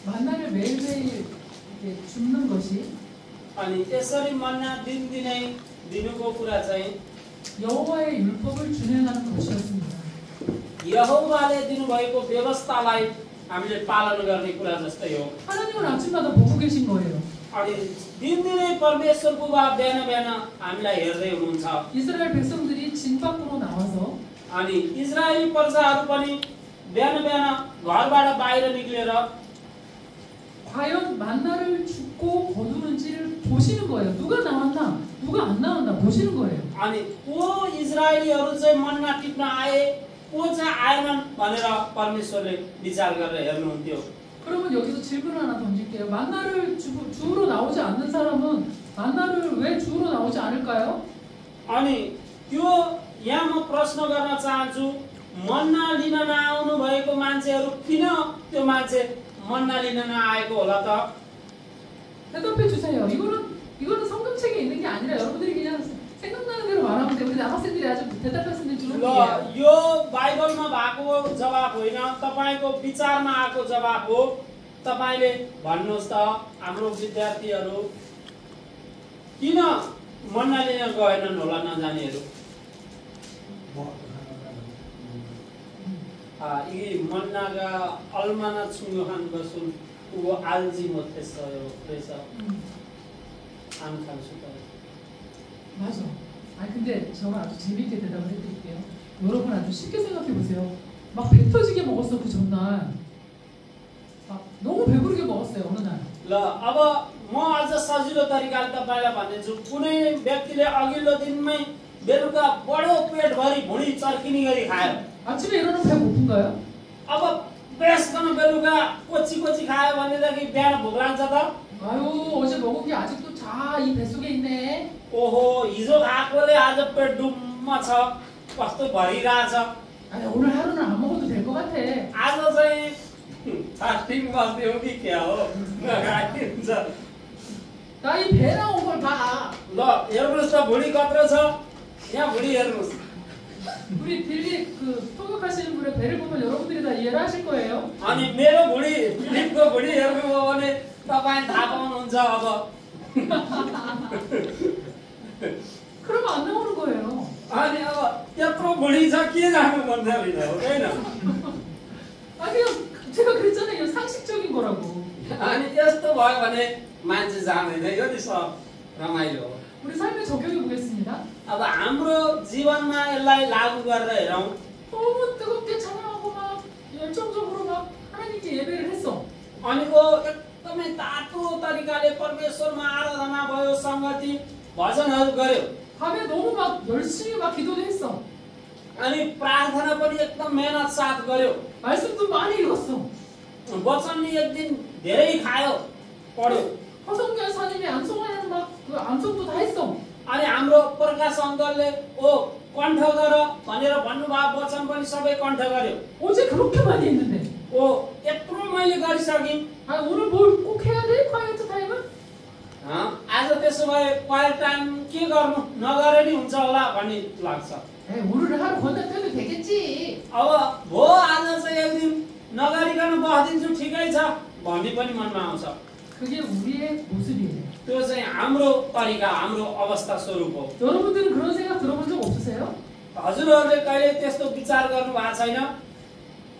만나를 매일매일 이렇게 줍는 것이 अनि यसरी मन्ना दिनदिनै दिनुको कुरा चाहिँ 여호와의 율법을 준행하는 것이었습니다. यहोवाले दिनुभएको व्यवस्थालाई हामीले पालन गर्ने कुरा जस्तै हो। 하나님은 아침마다 보고 계신 거예요. अनि दिनदिनै परमेश्वर बुबा बिहान बिहान हामीलाई हेर्दै हुनुहुन्छ। 이스라엘 백성들이 진 밖으로 나와서 अनि इजरायली प्रजाहरू पनि बिहान बिहान घरबाट बाहिर निक्लेर 과연 만나를 줍고 거두는지를 보시는 거예요. 누가 나왔나, 누가 안 나왔나 보시는 거예요. अनि को इजरायलीहरू चाहिँ मन्ना टिप्न आए, को चाहिँ आएनन् भनेर परमेश्वरले विचार गरेर हेर्नुहुन्थ्यो। 그러면 여기서 질문 하나 던질게요. 만나를 주우러 나오지 않는 사람은 만나를 왜 주우러 나오지 않을까요? अनि त्यो यहाँ म प्रश्न गर्न चाहन्छु, मन्ना लिन नआउनु भएको मान्छेहरू किन त्यो मान्छे मन्ना लिन नआएको होला त? 대답해 주세요. 이거는 성경책에 있는 게 아니라 여러분들이 그냥 생각나는 대로 말하면 돼요. 우리 남학생들이 아주 대답했으면 좋은 ल 일이에요. यो बाइबलमा भएको जवाब होइन, तपाईको विचारमा आएको जवाब हो। तपाईले भन्नुहोस् त हाम्रो विद्यार्थीहरू किन मन्ना लिन गएनन् होला नजानेहरू? 이 मन्ना가 얼마나 중요한 것은 그거 알지 못했어요. 그래서 안 갈 수가 있어요. 맞아. 아니 근데 저는 아주 재밌게 대답을 해드릴게요. 여러분 아주 쉽게 생각해 보세요. 막 배 터지게 먹었어 그 전날. 막 너무 배부르게 먹었어요 어느 날. ल अब म आज सजिलो तरिकाले तपाईलाई भन्नेछु, कुनै व्यक्तिले अघिल्लो दिनमै बेलुका बडो पेटभरि भुँडी चर्किने गरी खायो। 아침에 일어나면 배 고픈가요? अब बेसकन बेलुका कोची कोची खायो भनेदेखि बिहान भोक लाग्छ त? 아유 어제 먹은 게 아직도 이 뱃속에 있네. ओहो हिजो खाएकोले आज पेट डुम्म छ, कस्तो भरिरहेछ। 아니 오늘 하루는 안 먹어도 될 것 같아. आज चाहिँ फास्टिङ बस्ने हो कि क्या हो? नखाइन्छ। 나 이 배 나온 걸 봐. ल हेर्नुहोस् त भुँडी कत्रो छ, यहाँ भुँडी हेर्नुहोस्। 우리 빌립 그 통역하시는 분의 배를 보면 여러분들이 다 이해를 하실 거예요. अनि मेरो भुँडी, फिलिपको भुँडी हेर्नुभयो भने तपाईँ थाहा पाउनुहुन्छ अब। 그러면 안 나오는 거예요. अनि अब त्यत्रो भुँडी छ के जानु मन छ होइन? 아 그냥 제가 그랬잖아요. 이거 상식적인 거라고. अनि यस्तो भयो भने मान्छे जान्दैन, यो नि सब रमाइलो हो। 우리 삶에 적용해 보겠습니다. अब हाम्रो जीवनमा यसलाई लागू गरेर हेरौँ। 너무 뜨겁게 찬양하고 막 열정적으로 막 하나님께 예배를 했어. अनिको एकदमै तातो तरिकाले परमेश्वरमा आराधना भयो, संगति भजनहरू गर्यो। 밤에 너무 막 열심히 막 기도도 했어. अनि प्रार्थना पनि एकदम मेहनत साथ गर्यो। 말씀도 많이 읽었어. वचन नि एक दिन धेरै खायो, पढ्यो। 허성균 사님이 암송하는 막 그 암송도 다 했어. अनि हाम्रो प्रकाश अङ्कलले ओ कण्ठ गर भनेर भन्नुभएको वचन पनि सबै कण्ठ गर्यो। 어제 그렇게 많이 했는데. ओ यत्रो मैले गरिसकेँ। 아 오늘 뭘 꼭 해야 돼? 콰이어트 타임은? आज त्यसो भए क्वाइट टाइम के गर्नु, नगरे नि हुन्छ होला भन्ने लाग्छ। 에이 오늘은 하루 건너뛰어도 되겠지. अब भो आज चाहिँ एक दिन नगरिकन बस्दिन्छु ठिकै छ भन्ने पनि मनमा आउँछ। 그게 우리의 모습이에요. त्यो चाहिँ हाम्रो तरिका, हाम्रो अवस्था स्वरूप हो। 여러분들은 그런 생각 들어본 적 없으세요? हजुरहरूले कहिले त्यस्तो विचार गर्नु भएको छैन?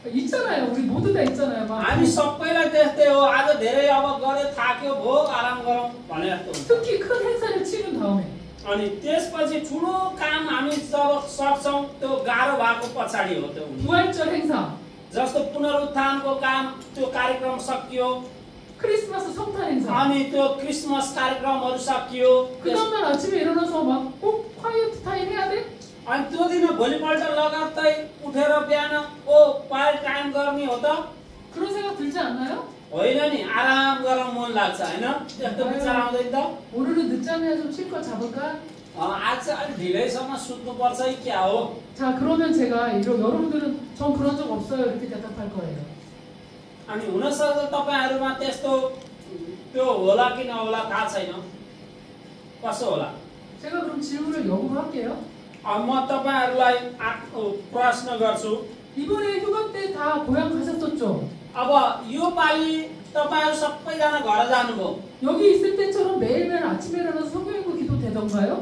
있잖아요. 우리 모두 다 있잖아요. 막 हामी सबैलाई त्यस्तै हो, आज धेरै अब गरे थाक्यो भो आराम गरौँ भने जस्तो हुन्छ। 특히 큰 행사를 치른 다음에 अनि त्यसपछि ठुलो काम हामी जब सक्छौँ त्यो गाह्रो भएको पछाडि हो त्यो। 부활절 행사, जस्तो पुनरुत्थानको काम, त्यो कार्यक्रम सकियो। 크리스마스 성탄 행사. अनि त्यो क्रिसमस कार्यक्रमहरू सकियो। 그 다음날 아침에 일어나서 막 꼭 콰이어트 타임 해야 돼? अनि त्यो दिन भोलिपल्ट लगातार उठेर बिहान ओ क्वाइट टाइम गर्ने हो त? 그런 생각 들지 않나요? होइन नि, आराम गर्न मन लाग्छ होइन? त्यस्तो विचार आउँदैन त? 오늘은 늦잠이나 좀 실컷 जा볼까? आज चाहिँ अलिक ढिलैसम्म सुत्नुपर्छ कि क्या हो? 자 그러면 제가 여러분들은 전 그런 적 없어요 이렇게 대답할 거예요. अनि हुनसक्छ तपाईहरुमा त्यस्तो त्यो होला कि नहोला थाहा छैन, कसो होला? 제가 그럼 질문을 역으로 할게요. म तपाईहरुलाई प्रश्न गर्छु। 이번에 휴가 때 다 고향 가셨었죠? अब यो पालि तपाईहरु सबैजना घर जानुभयो 여기 있을 때처럼 매일매일 아침에 일어나서 성경 읽고 기도되던가요?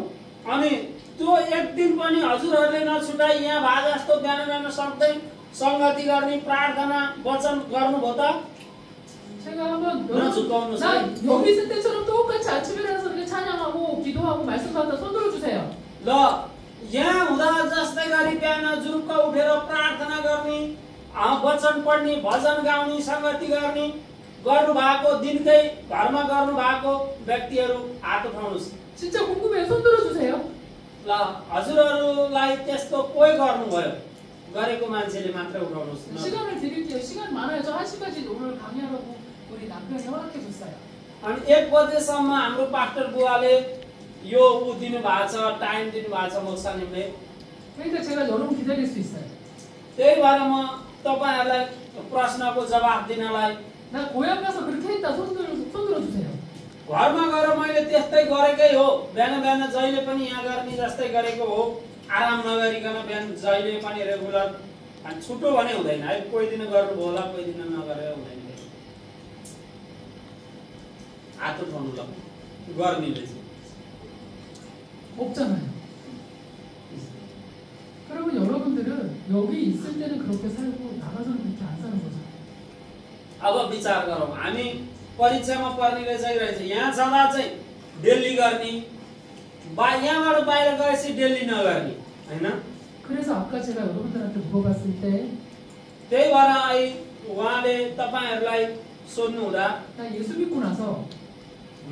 अनि त्यो एक दिन पनि हजुरहरूले नछुटाई यहाँ भए जस्तो बिहान बिहान सबै संगति गर्ने प्रार्थना वचन गर्नुभयो त 제가 한번 나 죽어오는 나 여기 있을 때처럼 똑같이 아침에 일어나서 이렇게 찬양하고 기도하고 말씀 받다 손 들어주세요. ल यहाँ हुँदा जस्तै गरी बिहान जुरुक्क उठेर प्रार्थना गर्ने वचन पढ्ने भजन गाउने संगति गर्ने गर्नुभएको दिनकै घरमा गर्नुभएको व्यक्तिहरू हात उठाउनुहोस् 진짜 궁금해요. 손 들어주세요. ल हजुरहरूलाई त्यस्तो कोही गर्नुभयो गरेको मान्छेले मात्र उठाउनुहोस् 시간을 드릴게요. 시간 많아요. 저 1시까지 오늘 강의하라고 우리 남편이 허락해 줬어요. अनि 1 बजेसम्म हाम्रो पास्टर बुवाले यो दिनु भएको छ टाइम दिनु भएको छ मोक्सानिमले 그러니까 제가 여러분 기다릴 수 있어요. त्यही भएर म तपाईहरुलाई प्रश्नको जवाफ दिनलाई 나 고향 가서 그렇게 했다. 손 들어주세요. घरमा गएर मैले त्यस्तै गरेकै हो बिहान बिहान जहिले पनि यहाँ गर्ने जस्तै गरेको हो आराम नगरिकन बिहान जहिले पनि रेगुलर अनि छुटो भने हुँदैन है कोही दिन गर्नुभयो होला कोही दिन नगरेर हुँदैन हात उठाउनु ल गर्नेले चाहिँ 없잖아요. 그러면 여러분들은 여기 있을 때는 그렇게 살고 나가서는 그렇게 안 사는 거죠. अब विचार गरौँ हामी परीक्षामा पढ्नेले चाहिँ रहेछ यहाँ छँदा चाहिँ डेली गर्ने यहाँबाट बाहिर गएपछि डेली नगर्ने हैन 그래서 아까 제가 여러분들한테 물어봤을 때 त्यही भएर अहिले उहाँले तपाईहरुलाई सोध्नु हुँदा 나 예수 믿고 나서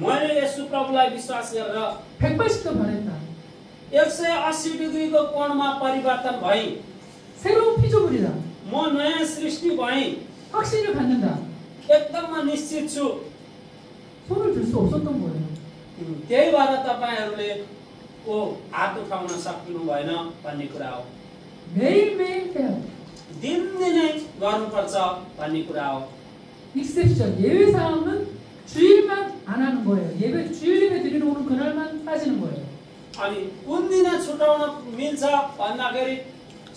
मैले यसु प्रभुलाई विश्वास गरेर 180도 변했다. 180 डिग्रीको कोणमा परिवर्तन भई 새로운 피조물이다. म नयाँ सृष्टि भई 확신을 갖는다. एकदम म निश्चित छु 손을 들 수 없었던 거예요. त्यही भएर तपाईहरुले हात उठाउन सक्नु भएन भन्ने कुरा हो 매일매일 해야 돼. दिनदिनै गर्नुपर्छ भन्ने कुरा हो 익셉션 예외 사항은 주일만 안 하는 거예요. 주일 예배 드리러 오는 그날만 빠지는 거예요. अनि कुन दिन छुटाउन मिल्छ भन्दाखेरि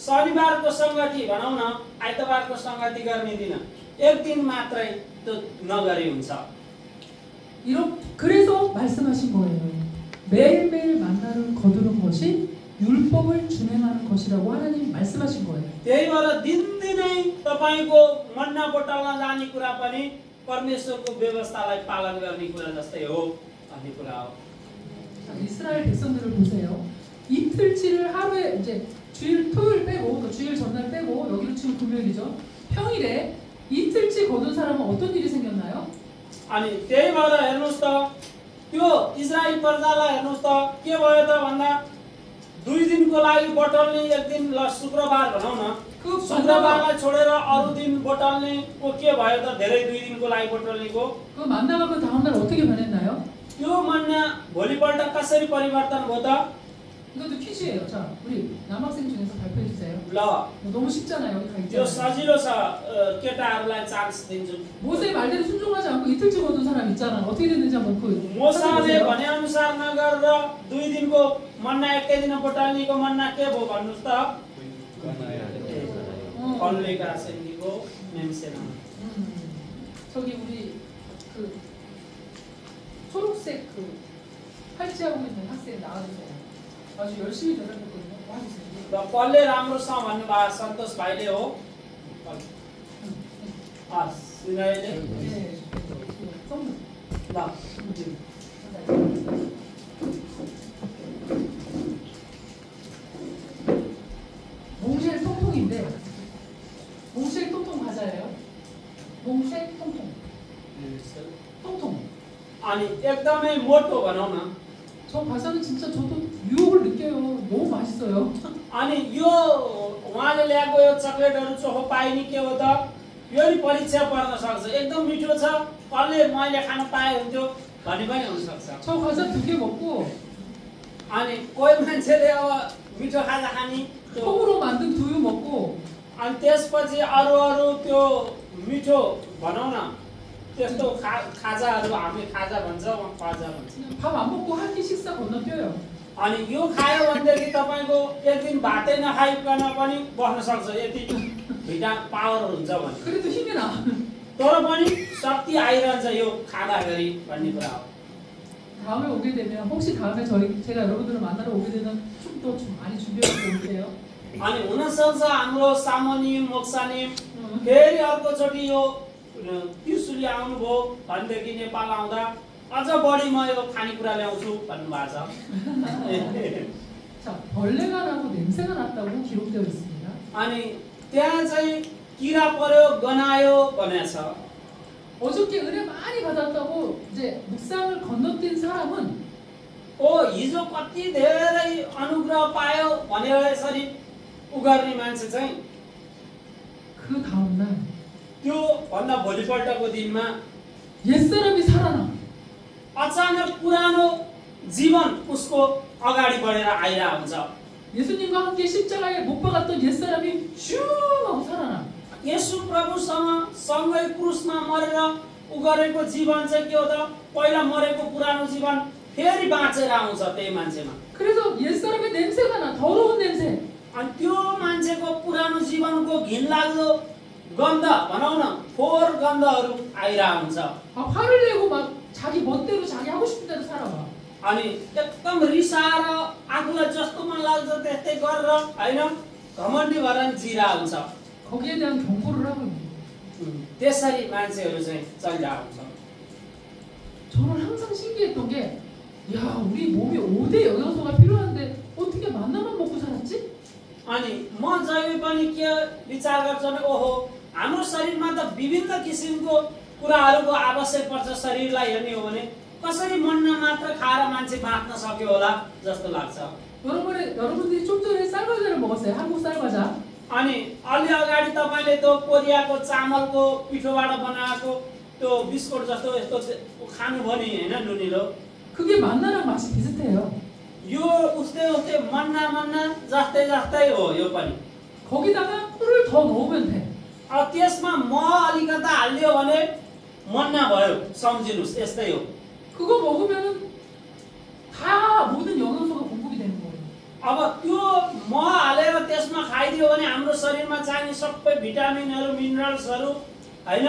शनिबारको संगति भनौँ न आइतबारको संगति गर्ने दिन एक दिन मात्रै त्यो नगरी हुन्छ 그래서 말씀하신 거예요. 매일매일 만나를 거두는 것이 율법을 준행하는 것이라고 하나님 말씀하신 거예요. त्यही भएर दिनदिनै तपाईको मन्ना बटाल्न जाने कुरा पनि परमेश्वरको व्यवस्थालाई पालन गर्ने कुरा जस्तै हो भन्ने कुरा हो 이스라엘 백성들을 보세요. 이틀치를 하루에 이제 주일 토요일 빼고 또 주일 전날 빼고 여기는 지금 금요일이죠. 평일에 이틀치 거둔 사람은 어떤 일이 생겼나요? अनि त्यही भएर हेर्नुस् त त्यो इजरायल प्रजालाई हेर्नुस् त के भयो त भन्दा 2 दिनको लागि बटल्ने एक दिन ल शुक्रबार भनौँ न शुक्रबारलाई छोडेर अरु दिन बटल्नेको के भयो त धेरै 2 दिनको लागि बटल्नेको 그 만나가 그 다음 날 어떻게 변했나요? त्यो मन्ना भोलिपल्ट कसरी परिवर्तन भयो त 이것도 퀴즈예요. 자, 우리 남학생 중에서 발표해 주세요. ल 너무 쉽잖아요. 여기 다 त्यो 있잖아요. सजिलो छ केटाहरूलाई चान्स दिन्छु 모세의 말대로 순종하지 않고 이틀치 거둔 사람 있잖아. 어떻게 됐는지 한번 그 मोसाले भने अनुसार नगरेर 2 दिनको मन्ना एकै दिन बटाल्नेको मन्ना के भयो भन्नुस् त कल्लेका सेन्डीको मेमसेना 저기 우리 그 초록색 그 팔찌하고 있는 학생 나와주세요. 아주 열심히 대답했거든요. 와주세요. र कसले राम्रो छ भन्नुभयो सन्तोष भाइले हो सिनाइले 네. 썸. ल 몽쉘 통통인데 몽쉘 통통 과자예요. 몽쉘 통통. 통통. अनि एकदमै मोटो भनौँ न 저 과자는 진짜 저도 유혹을 느껴요. 너무 맛있어요. अनि यो उहाँले ल्याएको यो चकलेटहरू चोखो पाइने के हो त यो नि परीक्षा पर्न सक्छ एकदम मिठो छ कसले मैले खान पाए हुन्थ्यो भन्ने पनि हुन सक्छ 저 과자 2개 먹고 अनि कोही मान्छेले अब मिठो खाजा खाने त्यो 콩으로 만든 두유 먹고 अनि त्यसपछि अरू त्यो मिठो भनौँ न त्यस्तो खाजाहरू हामीले खाजा भन्छ खाजा भन्छ 밥 안 먹고 한 끼 식사 건너뛰어요. अनि यो खायो भनेदेखि तपाईको एक दिन भातै नखाइकन पनि बस्न सक्छ यति भिटा पावर हुन्छ भने 그래도 힘이 나. तर पनि शक्ति आइरहन्छ यो खाँदाखेरि भन्ने कुरा हो। 다음에 오게 되면 혹시 다음에 제가 여러분들을 만나러 오게 되면 좀 더 많이 준비해서 올게요. अनि हुनसक्छ हाम्रो सामोनिम मोक्सानिम फेरि अर्कोचोटि यो त्रिशुली आउनुभयो भनेदेखि नेपाल आउँदा अझ बढी म यो खानेकुरा ल्याउँछु भन्नुभएको छ। 자, 벌레가 나고 냄새가 났다고 기록되어 있습니다. अनि त्यहाँ चाहिँ किरा पर्यो गनायो भनेको छ। 어저께 은혜 많이 받았다고 이제 묵상을 건너뛴 사람은 हिजो कति धेरै अनुग्रह पायो भनेर यसरी उगर्ने मान्छे चाहिँ 그 다음 날 त्यो भन्दा भोलिपल्टको दिनमा 옛사람이 살아나. अचानक पुरानो जीवन उसको अगाडि बढेर आइरहेको हुन्छ। 예수님과 함께 십자가에 못 박았던 옛사람이 슝 하고 살아나. येशू प्रभुसँग सँगै क्रुसमा मरेर उगरेको जीवन चाहिँ के हो त? पहिला मरेको पुरानो जीवन फेरि बाँचेर आउँछ त्यही मान्छेमा। 그래서 옛사람의 냄새가 나. 더러운 냄새. अनि त्यो मान्छेको पुरानो जीवनको घिनलाग्दो गन्ध भनौँ न फोहोर गन्धहरू आइरहेको हुन्छ। 막 화를 내고 막 자기 멋대로 자기 하고 싶은 대로 살아와. अनि एकदम रिसाएर आफूलाई जस्तो मन लाग्छ त्यस्तै गरेर होइन घमण्डी भएर जिरहेको हुन्छ। 거기에 대한 경고를 하고 있는 거예요. त्यसरी मान्छेहरू चाहिँ चलिरहेको हुन्छ। 저는 항상 신기했던 게, 야, 우리 몸에 5대 영양소가 필요한데 어떻게 만나만 먹고 살았지? अनि म जहिले पनि के विचार गर्छु भने ओहो हाम्रो शरीरमा त विभिन्न किसिमको कुराहरूको आवश्यक पर्छ शरीरलाई हेर्ने हो भने कसरी मन्ना मात्र खाएर मान्छे बाँच्न सक्यो होला जस्तो लाग्छ। 여러분들이 좀 전에 쌀과자를 먹었어요. 한국 쌀과자. अनि अलि अगाडि तपाईले त्यो कोरियाको चामलको पिठोबाट बनाएको त्यो बिस्कुट जस्तो यस्तो खानुभयो नि हैन नुनिलो। 그게 만나랑 맛이 비슷해요. यो उस्तै उस्तै मन्ना जस्तै हो यो पनि। 거기다가 꿀을 더 넣으면 돼. त्यसमा म अलिकता हाल्यो भने मन्ना भयो सम्झिनुस् यस्तै हो। 그거 먹으면은 다 모든 영양소가 공급이 되는 거예요. अब त्यो म हालेर त्यसमा खाइदियो भने हाम्रो शरीरमा चाहिने सबै भिटामिनहरू मिनरल्सहरू हैन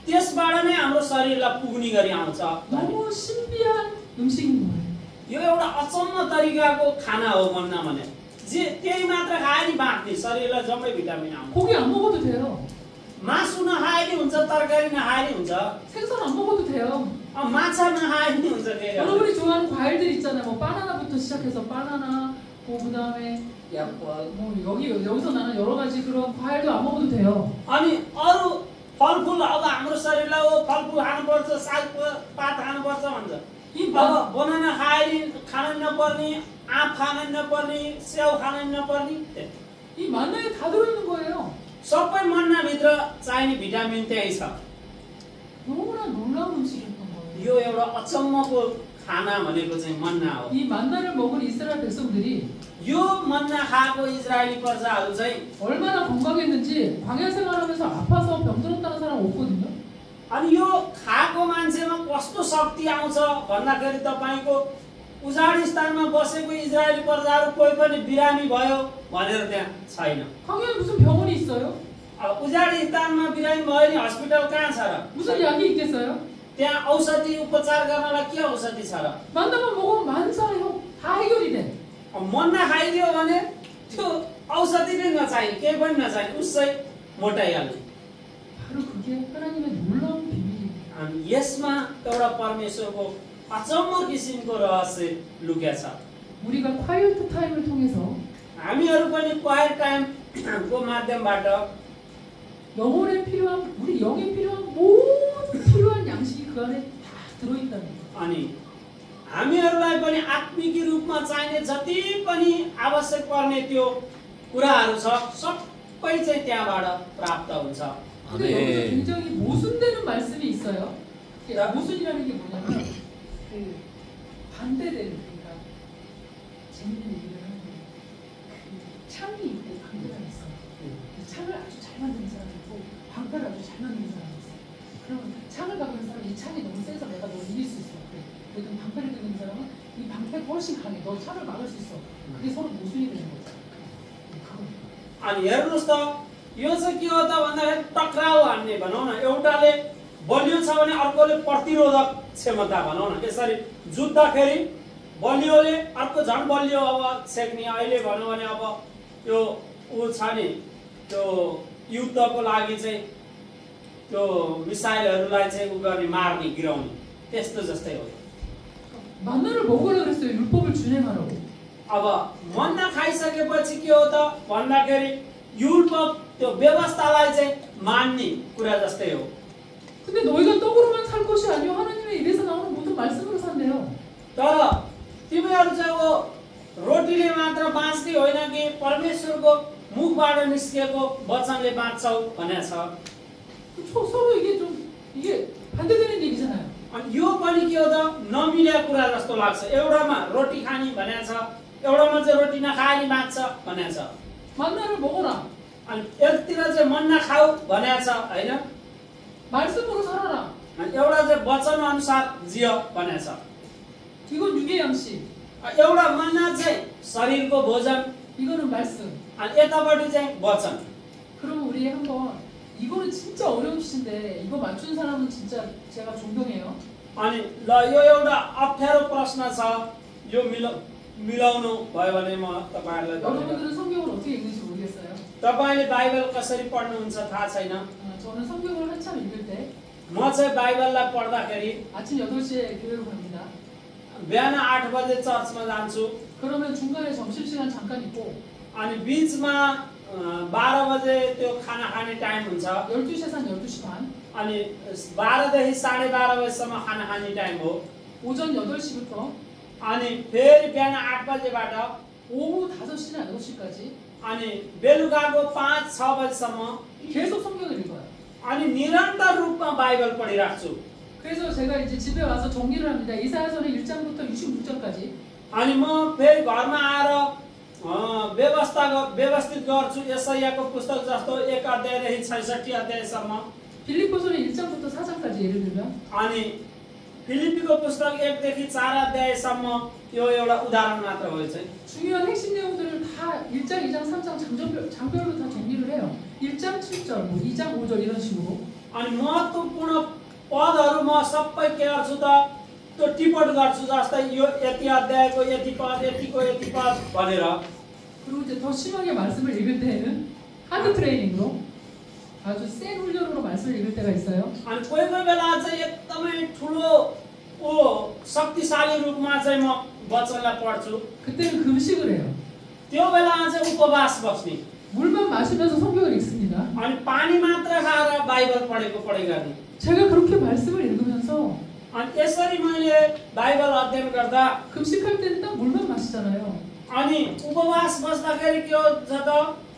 त्यसबाट नै हाम्रो शरीरलाई पुग्ने गरी आउँछ। 너무 신비한 음식인 거예요. यो एउटा अचम्म तरिकाको खाना हो मन्ना भने। जे त्यही मात्र खाए नि बाँच्ने शरीरलाई जम्मै भिटामिन आउँछ। 고기 안 먹어도 돼요. मासु नखाए नि हुन्छ, तरकारी नखाए नि हुन्छ, 생선 안 먹어도 돼요. माछा नखाए नि हुन्छ। 여러분이 좋아하는 과일들 있잖아요. 뭐 바나나부터 시작해서 바나나, 그다음에 뭐 여기서 나는 여러 가지 그런 과일도 안 먹어도 돼요. अनि अरु फलफुल अब हाम्रो शरीरलाई ओ फलफुल खानुपर्छ, सागपात खानुपर्छ भन्छ। अब बनाना खान नपर्ने, आँप खान नपर्ने, स्याउ खान नपर्ने, 이 만나에 다 들어있는 거예요. सबै मन्नाभित्र चाहिने भिटामिन त्यही छ। 너무나 놀라운 음식이었던 거예요. यो एउटा अचम्मको खाना भनेको चाहिँ मन्ना हो। 이 만나를 먹은 이스라엘 백성들이 यो मन्ना खाएको इजरायली प्रजाहरू चाहिँ 얼마나 건강했는지 광야 생활하면서 아파서 병들었다는 사람 없거든요. अनि यो खाएको मान्छेमा कस्तो शक्ति आउँछ भन्दाखेरि तपाईको उजाड स्थानमा बसेको इजरायली प्रजाहरू कोही पनि बिरामी भयो भनेर त्यहाँ छैन। 광야에 무슨 병원이 있어요? अब उजाड स्थानमा बिरामी भयो नि हस्पिटल कहाँ छ र? 무슨 약이 있겠어요? त्यहाँ औषधि उपचार गर्नलाई के औषधि छ र? 만나만 먹으면 만사형 다 해결이 돼. मन्ना खाइदियो भने त्यो औषधि नै नचाहिने, केही पनि नचाहिने, उसै मोटाइहाल्ने। 바로 그게 하나님의 놀라운 비밀이에요. अनि यसमा एउटा परमेश्वरको अचम्म किसिमको रहस्य लुकेको छ। 우리가 콰이어트 타임을 통해서 हामीहरू पनि क्वाइट टाइमको माध्यमबाट 영혼에 필요한 우리 영에 필요한 모든 필요한 양식이 그 안에 다 들어있다는 거예요. अनि हामीहरूलाई पनि आत्मिक रूपमा चाहिने जति पनि आवश्यक पर्ने त्यो कुराहरू छ सबै चाहिँ त्यहाँबाट प्राप्त हुन्छ। 근데 여기서 굉장히 모순되는 말씀이 있어요. 모순이라는 게 뭐냐면 그 반대되는 그러니까 재밌는 얘기를 하는 거예요. 그 창이 있고 방패가 있어. 그 창을 아주 잘 만드는 사람이 있고 방패를 아주 잘 만드는 사람이 있어. 그러면 창을 박는 사람은 이 창이 너무 세서 내가 널 이길 수 있어. 그래. 방패를 들는 사람은 이 방패가 훨씬 강해. 너 창을 막을 수 있어. 그게 서로 모순이 되는 거죠. अनि हेर्नुहोस् त यो चाहिँ के हो त भन्दाखेरि टक्राउ हान्ने भनौँ न, एउटाले बलियो छ भने अर्कोले प्रतिरोधक क्षमता भनौँ न, यसरी जुत्दाखेरि बलियोले अर्को झन् बलियो अब छेक्ने। अहिले भनौँ भने अब यो ऊ छ नि त्यो युद्धको लागि चाहिँ त्यो मिसाइलहरूलाई चाहिँ उ गर्ने मार्ने गिराउने त्यस्तो जस्तै हो। 만나를 먹으라 그랬어요. 율법을 준행하라고. अब मन्ना खाइसकेपछि के हो त भन्दाखेरि 율법 त्यो व्यवस्थालाई चाहिँ मान्ने कुरा जस्तै हो। 근데 너희가 떡으로만 살 것이 아니요 하나님의 입에서 나오는 모든 말씀으로 산대요. तर तिमीहरू चाहिँ अब रोटीले मात्र बाँच्ने होइन कि परमेश्वरको मुखबाट निस्केको वचनले बाँच्छौ भनेको छ। 서로 이게 반대되는 얘기잖아요. अनि यो पनि के हो त नमिलेको कुरा जस्तो लाग्छ। एउटामा रोटी खाने भनेको छ, एउटामा चाहिँ रोटी नखाए नि बाँच्छ भनेको छ। 만나를 먹어라. अनि एकतिर चाहिँ मन्ना खाऊ भनेको छ होइन, 말씀으로 살아라. अनि एउटा चाहिँ वचन अनुसार जियो भनेको छ। 이건 육의 양식. एउटा मन्ना चाहिँ शरीरको भोजन, 이거는 말씀. अनि यतापट्टि चाहिँ वचन। 그러면 우리 한번 이거는 진짜 어려운 퀴즈인데 이거 맞춘 사람은 진짜 제가 존경해요. अनि ल यो एउटा अप्ठ्यारो प्रश्न छ, यो मिलाउनु भयो भने म तपाईहरुलाई 여러분들은 성경을 어떻게 읽는지 모르겠어요. तपाईले बाइबल कसरी पढ्नुहुन्छ थाहा छैन। 저는 성경을 한참 읽을 때 म चाहिँ बाइबललाई पढ्दाखेरि 아침 8시에 교회로 갑니다. बिहान 8 बजे चर्चमा जान्छु। 그러면 중간에 점심시간 잠깐 있고 अनि बीचमा 12 बजे त्यो खाना खाने टाइम हुन्छ। 12시에서 한 12시 반. अनि 12 देखि 12:30 बजेसम्म खाना खाने टाइम हो। 오전 8시부터 अनि फेरि बिहान 8 बजेबाट 오후 5시나 6시까지 अनि बेलुकाको 5-6 बजेसम्म 계속 성경을 읽어요. अनि निरन्तर रूपमा बाइबल पढिराख्छु। 그래서 제가 이제 집에 와서 정리를 합니다. 이사야서는 1장부터 66장까지. अनि म फेरि घरमा आएर व्यवस्थित गर्छु। यशायाको पुस्तक जस्तो 1 अध्यायदेखि 66 अध्यायसम्म। 빌립보서는 1장부터 4장까지 예를 들면 अनि फिलिपीको पुस्तक 1 देखि 4 अध्यायसम्म यो एउटा उदाहरण मात्र हो। चाहिँ 중요한 핵심 내용들을 다 1장, 2장, 3장 장별로 다 정리를 해요. 1장 7절, 뭐 2장 5절 이런 식으로. अनि महत्त्वपूर्ण पदहरू म सबै के गर्छु त त्यो टिप्पण गर्छु, जस्तै यो यति अध्यायको यति पद, यतिको यति पद भनेर। 그리고 이제 더 심하게 말씀을 읽을 때는 하드 트레이닝으로 아주 센 훈련으로 말씀을 읽을 때가 있어요. अनि कोही कोही बेला चाहिँ एकदमै ठुलो शक्तिशाली रूपमा चाहिँ म वचनलाई पढ्छु। 그때는 금식을 해요. त्यो बेला चाहिँ उपवास बस्ने, 물만 마시면서 성경을 읽습니다. अनि पानी मात्र खाएर बाइबल पढेको पढे गर्ने। 제가 그렇게 말씀을 읽으면서 अनि यसरी मैले बाइबल अध्ययन गर्दा 금식할 때는 딱 물만 마시잖아요. अनि उपवास बस्दाखेरि के हो त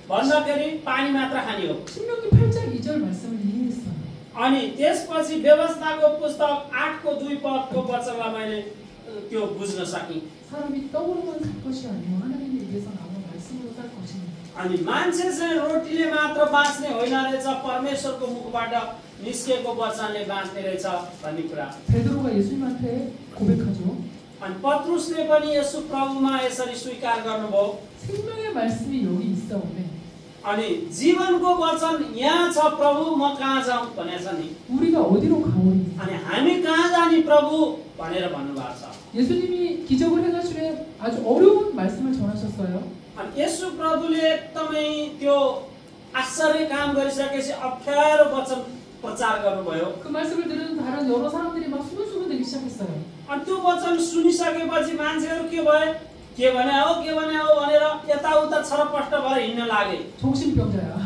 भन्दाखेरि पानी मात्र खाने हो। 신명기 8장 2절 말씀을 이해했어요. अनि त्यसपछि व्यवस्थाको पुस्तक 8 को 2 पदको वचनलाई मैले त्यो बुझ्न सकेँ। 사람이 떡으로만 살 것이 아니요 하나님의 입에서 나오는 말씀으로 살 것입니다. अनि मान्छे चाहिँ रोटीले मात्र बाँच्ने होइन रहेछ, परमेश्वरको मुखबाट निस्केको वचनले बाँच्ने रहेछ भन्ने कुरा। 베드로가 예수님한테 고백하죠. अनि पत्रुसले पनि यसो प्रभुमा यसरी स्वीकार गर्नुभयो। 생명의 말씀이 여기 있사오매 अनि जीवनको वचन यहाँ छ प्रभु, म कहाँ जाउँ भनेछ नि। 우리가 어디로 가오리? अनि हामी कहाँ जाने प्रभु भनेर भन्नुभएको छ। 예수님이 기적을 행하시되 아주 어려운 말씀을 전하셨어요. अनि यसो प्रभुले एकदमै त्यो आश्चर्य काम गरिसकेपछि अप्ठ्यारो वचन प्रचार गर्नुभयो। 그 말씀을 들은 다른 여러 사람들이 막 수근수근 되기 시작했어요. अनि त्यो वचन सुनिसकेपछि मान्छेहरू के भए, के भने हो भनेर यताउता छरपष्ट भएर हिँड्न लागे। 정신병자야.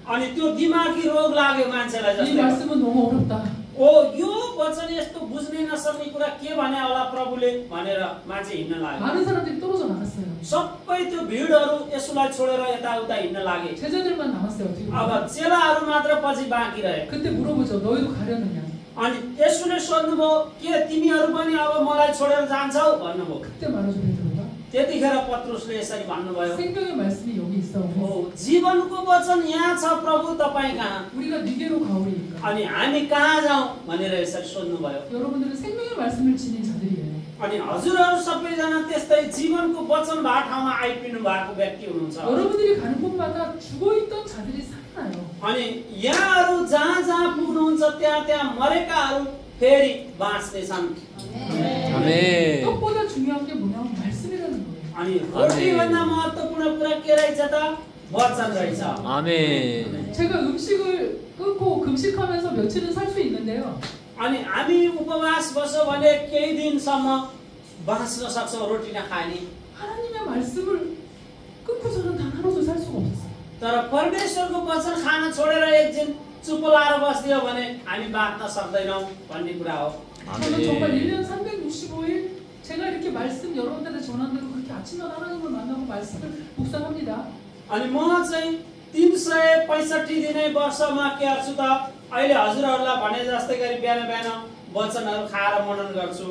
अनि त्यो दिमागी रोग लाग्यो मान्छेलाई। 이 जस्तै 말씀은 너무 어렵다. ओ यो वचन यस्तो बुझ्नै नसक्ने कुरा के भने होला प्रभुले भनेर मान्छे हिँड्न लाग्यो। 많은 사람들이 떨어져 나갔어요. सबै त्यो भिडहरू यसोलाई छोडेर यताउता हिँड्न लागे। 제자들만 남았어요. 어떻게 अब 보면. चेलाहरू मात्र पछि बाँकी रहे। 그때 물어보죠. 너희도 가려느냐? अनि यसोले सोध्नुभयो के तिमीहरू पनि अब मलाई छोडेर जान्छौ भन्नुभयो। 그때 말하죠 베드로가. त्यतिखेर पत्रुसले यसरी भन्नुभयो, 생명의 말씀이 여기 있사오매 ओ जीवनको वचन यहाँ छ प्रभु तपाईँ कहाँ, 우리가 네게로 가오리니까. अनि हामी कहाँ जाउँ भनेर यसरी सोध्नुभयो। 여러분들은 생명의 말씀을 지닌 자들이에요. अनि हजुरहरू सबैजना त्यस्तै जीवनको वचन भएको ठाउँमा आइपुग्नु भएको व्यक्ति हुनुहुन्छ। 여러분들이 가는 곳마다 죽어있던 자들이 괜찮아요. अनि यहाँहरू जहाँ जहाँ पुग्नुहुन्छ त्यहाँ त्यहाँ मरेकाहरू फेरि बाँच्नेछन्। 아멘. 떡보다 중요한 게 뭐냐면 말씀이라는 거예요. अनि रोटीभन्दा महत्त्वपूर्ण कुरा के रहेछ त? वचन रहेछ। 아멘. 제가 음식을 끊고 금식하면서 며칠은 살 수 있는데요. अनि हामी उपवास बस्यो भने केही दिनसम्म बाँच्न सक्छौँ रोटी नखाने। 하나님의 말씀을 끊고서는 단 하루도 살 수가 없었어요. तर परमेश्वरको वचन खान छोडेर एक दिन चुप लाएर बस्दियो भने हामी बाँच्न सक्दैनौँ भन्ने कुरा हो। 저는 정말 1년 365일 제가 이렇게 말씀 여러분들한테 전한 대로 그렇게 아침마다 하나님을 만나고 말씀을 묵상합니다. अनि म चाहिँ 365 दिनै वर्षमा के गर्छु त? अहिले हजुरहरूलाई भने जस्तै गरी बिहान बिहान वचनहरू खाएर मनन गर्छु।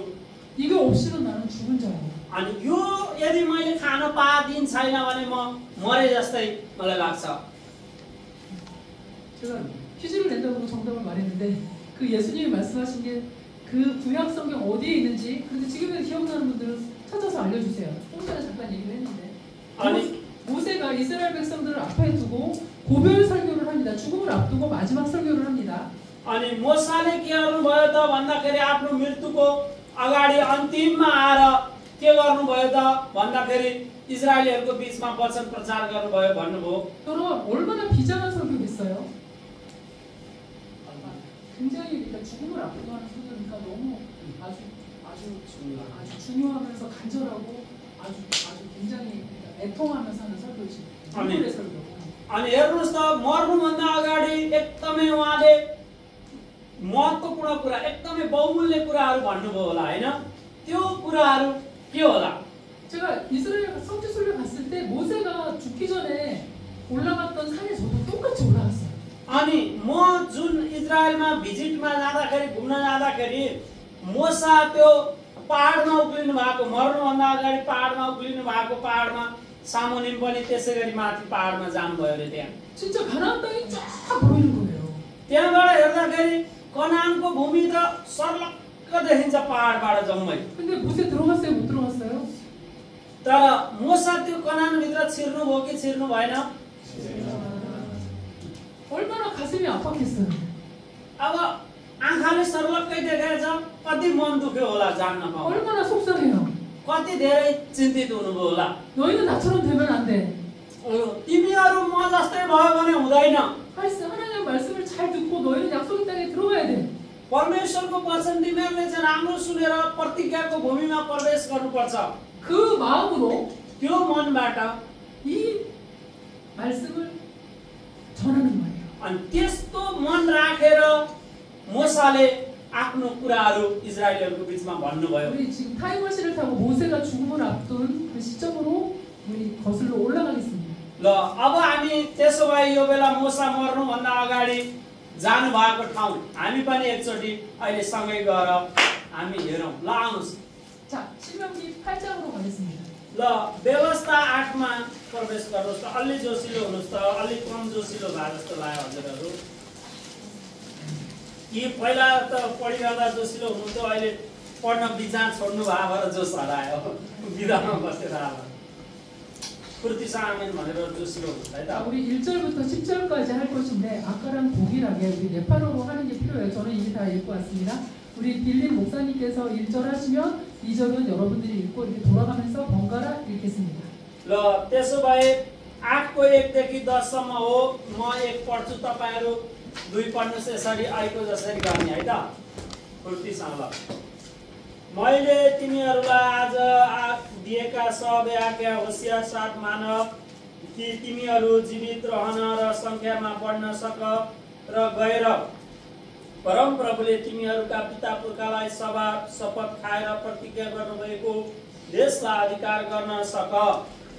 이거 없이는 나는 죽은 자예요. अनि यो यदि मैले खान पादिन छैन भने म मरे जस्तै मलाई लाग्छ। 제가 퀴즈를 낸다고 정답을 말했는데 그 예수님이 말씀하신 게 그 구약 성경 어디에 있는지 그런데 지금은 기억나는 분들은 찾아서 알려주세요. 조금 전에 잠깐 얘기를 했는데 아니. 모세가 이스라엘 백성들을 앞에 두고 고별 설교를 합니다. 죽음을 앞두고 마지막 설교를 합니다. अनि मोसाले के गर्नुभयो त भन्दाखेरि आफ्नो मृत्युको अगाडि अन्तिममा आएर के गर्नुभयो त भन्दाखेरि इजरायलीहरूको बीचमा वचन प्रचार गर्नुभयो भन्नुभयो। 여러분 얼마나 비장한 설교겠어요? 굉장히 그러니까 죽음을 앞두고 하는 설교니까 너무 아주 중요하면서 간절하고 아주 굉장히 애통하면서 하는 설교지. 눈물의 설교. अनि हेर्नुहोस् त मर्नुभन्दा अगाडि एकदमै उहाँले महत्त्वपूर्ण कुरा एकदमै बहुमूल्य कुराहरू भन्नुभयो होला हैन? त्यो कुराहरू के होला? 제가 이스라엘 성지순례 갔을 때 모세가 죽기 전에 올라갔던 산에 저도 똑같이 올라갔어요. अनि म जुन इजरायलमा भिजिटमा जाँदाखेरि घुम्न जाँदाखेरि मोसा त्यो पहाडमा उक्लिनु भएको मर्नुभन्दा अगाडि पहाडमा उक्लिनु भएको पहाडमा सामुनिम पनि त्यसै गरी माथि पहाडमा जानुभयो अरे त्यहाँ। 진짜 가나안 땅이 쫙 보이는 거예요. त्यहाँबाट हेर्दाखेरि कनानको भूमि त सर्लक्क देखिन्छ पहाडबाट जम्मै। 근데 모세 들어갔어요? 못 들어갔어요? तर मोसा त्यो कनानभित्र छिर्नुभयो कि छिर्नु भएन? 얼마나 가슴이 아팠겠어요. अब आँखाले सर्लक्कै देखेछ, कति मन दुख्यो होला जान्न पाउँदा। 얼마나 속상해요. कति धेरै चिन्तित हुनुभयो होला। 너희는 나처럼 되면 안 돼. तिमीहरू म जस्तै भयो भने हुँदैन। 하나님의 말씀을 잘 듣고 너희는 약속의 땅에 들어가야 돼. परमेश्वरको वचन तिमीहरूले चाहिँ राम्रो सुनेर प्रतिज्ञाको भूमिमा प्रवेश गर्नुपर्छ। 그 마음으로 त्यो मनबाट 이 말씀을 전하는 거예요. अनि त्यस्तो मन राखेर मोसाले आफ्नो कुराहरू इजरायलीहरूको बीचमा भन्नुभयो। 우리 지금 타임머신을 타고 모세가 죽음을 앞둔 그 시점으로 우리 거슬러 올라가겠습니다. ल अब हामी त्यसो भए यो बेला मोसा मर्नुभन्दा अगाडि जानु भएको ठाउँ हामी पनि एकचोटि अहिले सँगै गएर हामी हेरौँ। ल आउनुहोस्। 자, 신명기 8장으로 가겠습니다. ल व्यवस्था 8मा प्रवेश गर्नुहोस् त। अलि जोसिलो हुनुहोस् त, अलि कम जोसिलो भए जस्तो लाग्यो हजुरहरू। कि पहिला त पढिरहँदा जोसिलो हुनुहुन्थ्यो, अहिले पढ्न बिचार छोड्नु भयो भएर जोस हरायो। बिदामा बसेर अब फुर्तिसँग आमेन भनेर जोसिलो हुनुहुन्छ है त। 자, 우리 1절부터 10절까지 할 것인데 아까랑 동일하게 우리 네팔어로 하는 게 필요해요. 저는 이미 다 읽고 왔습니다. 우리 빌린 목사님께서 1절 하시면 2절은 여러분들이 읽고 이렇게 돌아가면서 번갈아 읽겠습니다. ल त्यसो भए 8को 1 देखि 10 सम्म हो। म 1 पढ्छु, तपाईहरु 2 पढ्नुस्। यसरी आइको जसरी गर्ने है त, फुर्तिसँग। ल मैले तिमीहरूलाई आज दिएका सब आज्ञा होशियार साथ मान कि तिमीहरू जीवित रहन र संख्यामा बढ्न सक र गएर परम प्रभुले तिमीहरूका पिता पुर्खालाई सभा शपथ खाएर प्रतिज्ञा गर्नुभएको देशलाई अधिकार गर्न सक।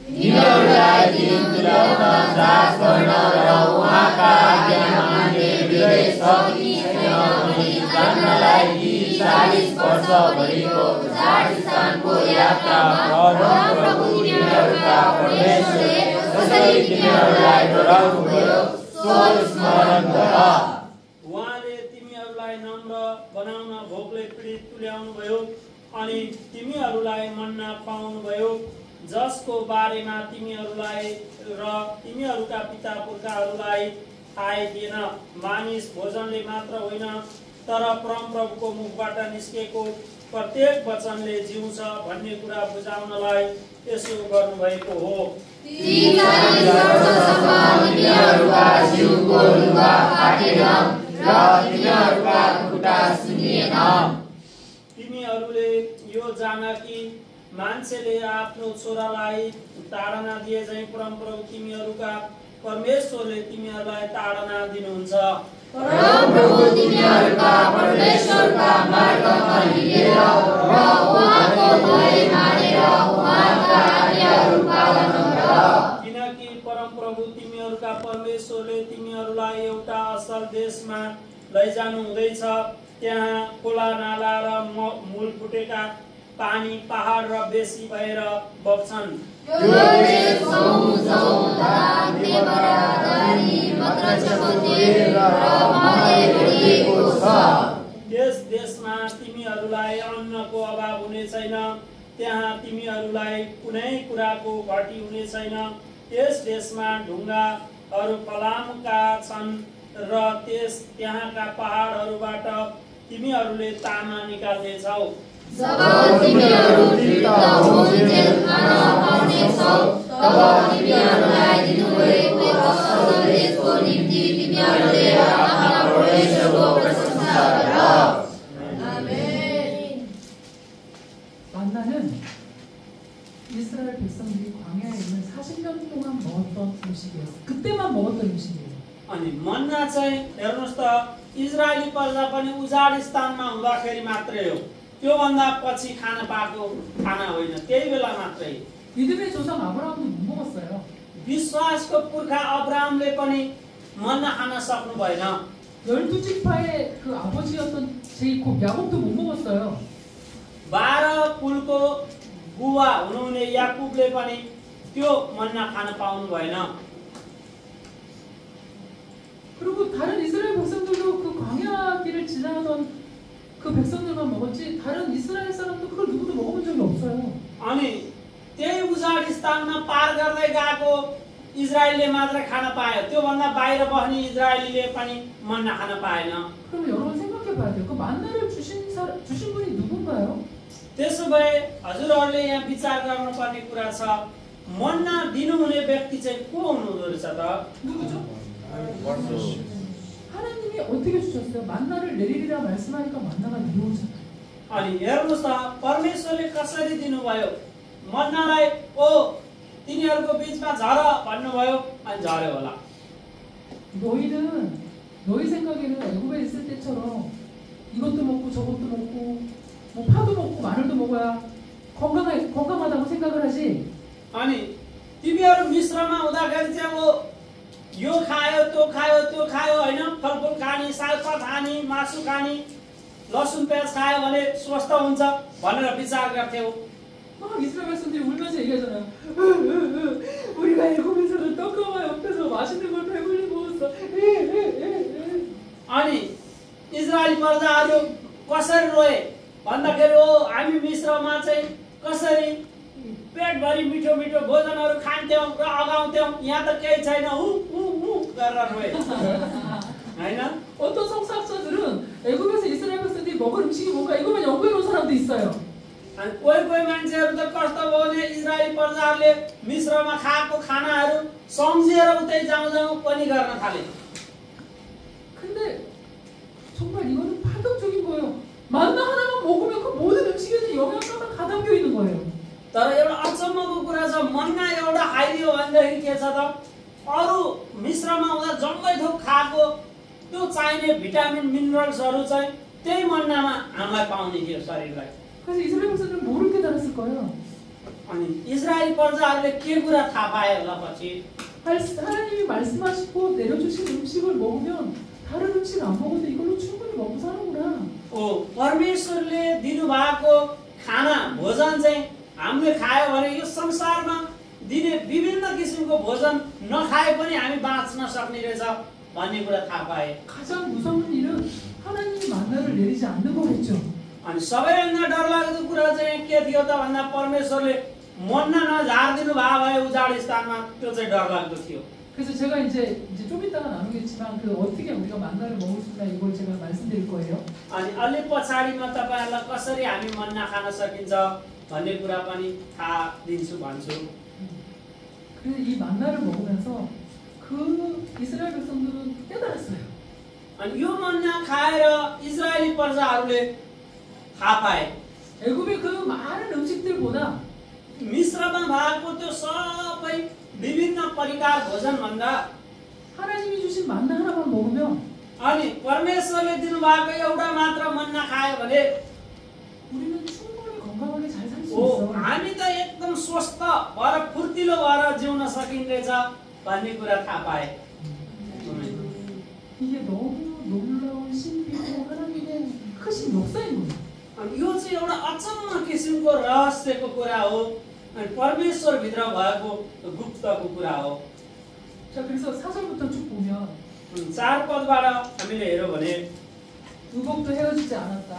तिमीहरूलाई दिन तुल्याउन, जाँच गर्न र उहाँका आज्ञा मान्ने विवेक शक्ति छैन भने जान्नलाई यी 40 वर्षभरिको उजाड स्थानको यात्रामा परम प्रभु तिमीहरूका परमेश्वरले कसरी तिमीहरूलाई डराउनुभयो सो स्मरण गर। उहाँले तिमीहरूलाई नम्र बनाउन भोकले पीडित तुल्याउनुभयो अनि तिमीहरूलाई मन्ना खुवाउनुभयो, जसको बारेमा तिमीहरूलाई र तिमीहरूका पिता पुर्खाहरूलाई आइदिएन। मानिस भोजनले मात्र होइन तर परमप्रभुको मुखबाट निस्केको प्रत्येक वचनले जिउँछ भन्ने कुरा बुझाउनलाई यसो गर्नुभएको हो। तिमीहरूले यो जान कि मान्छेले आफ्नो छोरालाई ताडना दिए झैं परमप्रभु तिमीहरूका परमेश्वरले तिमीहरूलाई ताडना दिनुहुन्छ। परमप्रभु तिमीहरूका परमेश्वरका मार्गमा हिँडेर र उहाँको भय मानेर उहाँका आज्ञाहरू पालन गर। किनकि परमप्रभु तिमीहरूका परमेश्वरले तिमीहरूलाई एउटा असल देशमा लैजानु हुँदैछ। त्यहाँ खोला नाला र मूल फुटेका पानी पहाड र बेसी भएर बग्छन्। त्यस देशमा तिमीहरूलाई अन्नको अभाव हुने छैन। त्यहाँ तिमीहरूलाई कुनै कुराको घटी हुने छैन। त्यस देशमा ढुङ्गाहरू फलामका छन् र त्यहाँका पहाडहरूबाट तिमीहरूले तामा निकाल्नेछौ। जब तिमीहरू तृप्त होइन्जेल खान पाउनेछौ तब तिमीहरूलाई दिनुभएको असल देशको निम्ति तिमीहरूले आफ्ना परमेश्वरको प्रशंसा गर। आमेन। 만나는 이스라엘 백성들이 광야에 있는 40년 동안 먹었던 음식이에요. 그때만 먹었던 음식이에요. अनि मन्ना चाहिँ हेर्नुहोस् त इजरायली प्रजा पनि उजाड स्थानमा हुँदाखेरि मात्रै हो। त्योभन्दा पछि खान पाएको खाना होइन, त्यही बेला मात्रै। 믿음의 조상 아브라함도 못 먹었어요. विश्वासको पुर्खा अब्राहमले पनि मन्ना खान सक्नु भएन। 12지파의 그 아버지였던 제이콥 야곱도 못 먹었어요. 12 कुलको बुवा हुनुहुने याकुबले पनि त्यो मन्ना खान पाउनु भएन। 그리고 다른 이스라엘 백성들도 그 광야 길을 지나던 그 백성들만 먹었지 다른 이스라엘 사람도 그걸 누구도 먹어본 적이 없어요. अनि त्यही उजाड स्थानमा पार गर्दै गएको इजरायलले मात्र खान पायो। त्योभन्दा बाहिर बस्ने इजरायलीले पनि मन्ना खान पाएन। 그럼 여러분 생각해 봐야 돼요. 그 만나를 주신 분이 누군가요? त्यसो भए हजुरहरूले यहाँ विचार गर्नुपर्ने कुरा छ, मन्ना दिनुहुने व्यक्ति चाहिँ को हुनुहुँदो रहेछ त? 누구죠? 하나님이 어떻게 주셨어요? 만나를 내리리라 말씀하니까 만나가 내려오잖아요. अनि हेर्नुहोस् त परमेश्वरले कसरी दिनुभयो मन्नालाई। ओ तिनीहरूको बीचमा झर भन्नुभयो अनि झर्यो होला। 너희 생각에는 애굽에 있을 때처럼 이것도 먹고 저것도 먹고 뭐 파도 먹고 마늘도 먹어야 건강하다고 생각을 하지. अनि तिमीहरू मिश्रमा हुँदाखेरि चाहिँ अब यो खायो त्यो खायो होइन, फलफुल खाने, सागपात खाने, मासु खाने, लसुन प्याज खायो भने स्वस्थ हुन्छ भनेर विचार गर्थ्यौ। 막 이스라엘 백성들이 울면서 얘기하잖아요. 우리가 애굽에서는 떡가마 옆에서 맛있는 걸 배불리 먹었어. अनि इजरायली प्रजाहरू कसरी रोए भन्दाखेरि ओ हामी मिश्रमा चाहिँ कसरी पेटभरि मिठो मिठो भोजनहरू खान्थ्यौँ र अगाउँथ्यौँ, यहाँ त केही छैन गरेर रोए होइन। 어떤 성사학자들은 애굽에서 이스라엘 백성들이 먹을 음식이 뭔가 이것만 연구해 놓은 사람도 있어요. अनि कोही मान्छेहरू त कस्तो भयो भने इजरायली प्रजाहरूले मिश्रमा खाएको खानाहरू सम्झेर उतै जाउँ पनि गर्न थाले। 근데 정말 이거는 파격적인 거예요. 만나 하나만 먹으면 그 모든 음식에는 영양가가 다 담겨 있는 거예요. तर एउटा अचम्मको कुरा छ, मन्ना एउटा खाइदियो भनेदेखि के छ त, अरू मिश्रमा हुँदा जम्मै थोक खाएको त्यो चाहिने भिटामिन मिनरल्सहरू चाहिँ त्यही मन्नामा हामीलाई पाउने थियो शरीरलाई। 그래서 이스라엘 백성들은 뭐를 깨달았을 거예요? अनि इजरायली प्रजाहरूले के कुरा थाहा पाए होला पछि? 하나님이 말씀하시고 내려주신 음식을 먹으면 다른 음식 안 먹어도 이걸로 충분히 먹고 사는구나. परमेश्वरले दिनुभएको खाना भोजन चाहिँ हामीले खायो भने यो संसारमा दिने विभिन्न किसिमको भोजन नखाए पनि हामी बाँच्न सक्ने रहेछ भन्ने कुरा थाहा पाए। 가장 무서운 일은 하나님이 만나를 내리지 않는 거겠죠. अनि सबैभन्दा डरलाग्दो कुरा चाहिँ के थियो त भन्दा परमेश्वरले मन्ना नझारिदिनु भएको भए उजाड स्थानमा त्यो चाहिँ डरलाग्दो थियो। 그래서 제가 이제 좀 이따 이따가 나누겠지만 그 어떻게 우리가 만나를 먹을 수 있나 이걸 제가 말씀드릴 거예요. अनि अलि पछाडिमा तपाईहरुलाई कसरी हामी मन्ना खान सकिन्छ भन्ने कुरा पनि थाहा दिन्छु भन्छु। 그래서 이 만나를 먹으면서 그 이스라엘 백성들은 깨달았어요. अनि यो मन्ना खाएर इजरायली प्रजाहरूले थाहा पाए 애굽의 그 많은 음식들보다 मिश्रमा भएको त्यो सबै विभिन्न परिकार भोजन भन्दा 하나님이 주신 만나 하나만 먹으면 अनि परमेश्वरले दिनुभएको एउटा मात्र मन्ना खायो भने 우리는 충분히 건강하게 잘 살 수 ओ 있어. हामी त एकदम स्वस्थ भएर फुर्तिलो भएर जिउन सकिँदैछ भन्ने कुरा थाहा पाए। 이게 너무 놀라운 신비고 하나님의 크신 역사인 거예요. अनि यो चाहिँ एउटा अचम्म किसिमको रहस्यको कुरा हो अनि परमेश्वर भित्र भएको गुप्तको कुरा हो। 자, 그래서 4절부터 쭉 보면 4 पदबाट हामीले हेर्यो भने 의복도 헤어지지 않았다.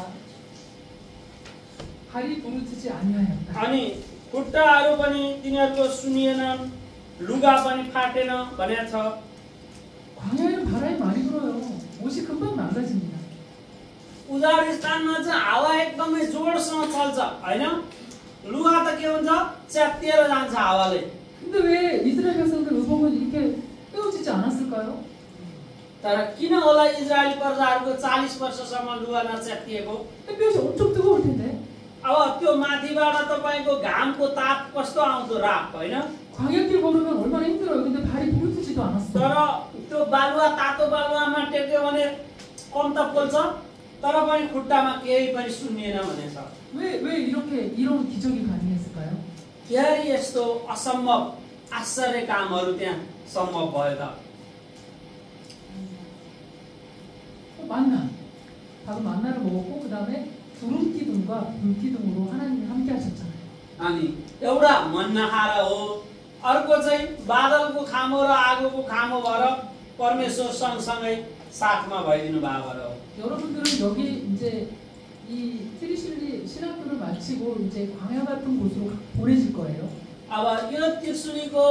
발이 부르트지 아니하였다. अनि खुट्टाहरू पनि तिनीहरूको सुनिएनन् लुगा पनि फाटेन भनेको छ। 광야에는 바람이 많이 불어요. 옷이 금방 망가집니다. उजाड स्थानमा चाहिँ हावा एकदमै जोडसँग चल्छ हैन लुगा त के हुन्छ च्यातिएर जान्छ हावाले। 근데 왜 이스라엘 백성들 의복은 이렇게 헤어지지 않았을까요? तर किन होला इजरायली प्रजाहरूको 40 वर्षसम्म लुगा नच्यातिएको? 햇볕이 엄청 뜨거울 텐데. अब त्यो माथिबाट तपाईको घामको ताप कस्तो आउँदो राप हैन? 광야길 걸으면 얼마나 힘들어요. 근데 발이 부르트지도 않았어. तर त्यो बालुवा तातो बालुवामा टेक्यो भने कम त पोल्छ तर पनि खुट्टामा केही पनि सुन्निएन भनेछ। 왜 이렇게 이런 기적이 가능했을까요? केही यस्तो असम्भव आश्चर्य कामहरू त्यहाँ सम्भव भयो त? 만나. 바로 만나를 먹었고 그 다음에 구름 기둥과 불 기둥으로 하나님이 함께 하셨잖아요. अनि एउटा मन्ना खाएर हो अर्को चाहिँ बादलको खामो र आगोको खामो भएर परमेश्वर सँगसँगै साथमा भइदिनु भएको भएर हो। 여러분들은 여기 이제 이 트리실리 신학교를 마치고 이제 광야 같은 곳으로 보내질 거예요. अब यो त्रिशुलीको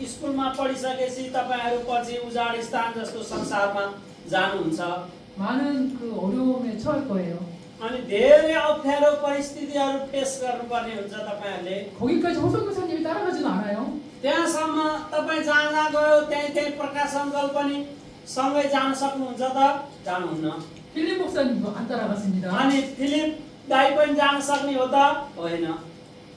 स्कुलमा पढिसकेपछि तपाईहरु पछि उजाड स्थान जस्तो संसारमा जानुहुन्छ। 많은 그 어려움에 처할 거예요. अनि धेरै अप्ठ्यारो परिस्थितिहरू फेस गर्नुपर्ने हुन्छ तपाईहरुले। 거기까지 허성교사님이 따라가지도 않아요. त्यहाँसम्म तपाई जहाँ जहाँ गयो त्यही प्रकाश अङ्कल पनि सँगै जान सक्नुहुन्छ त? जानुहुन्न। 필립 목사님도 안 따라갔습니다. अनि फिलिप दाइ पनि जान सक्ने हो त? होइन।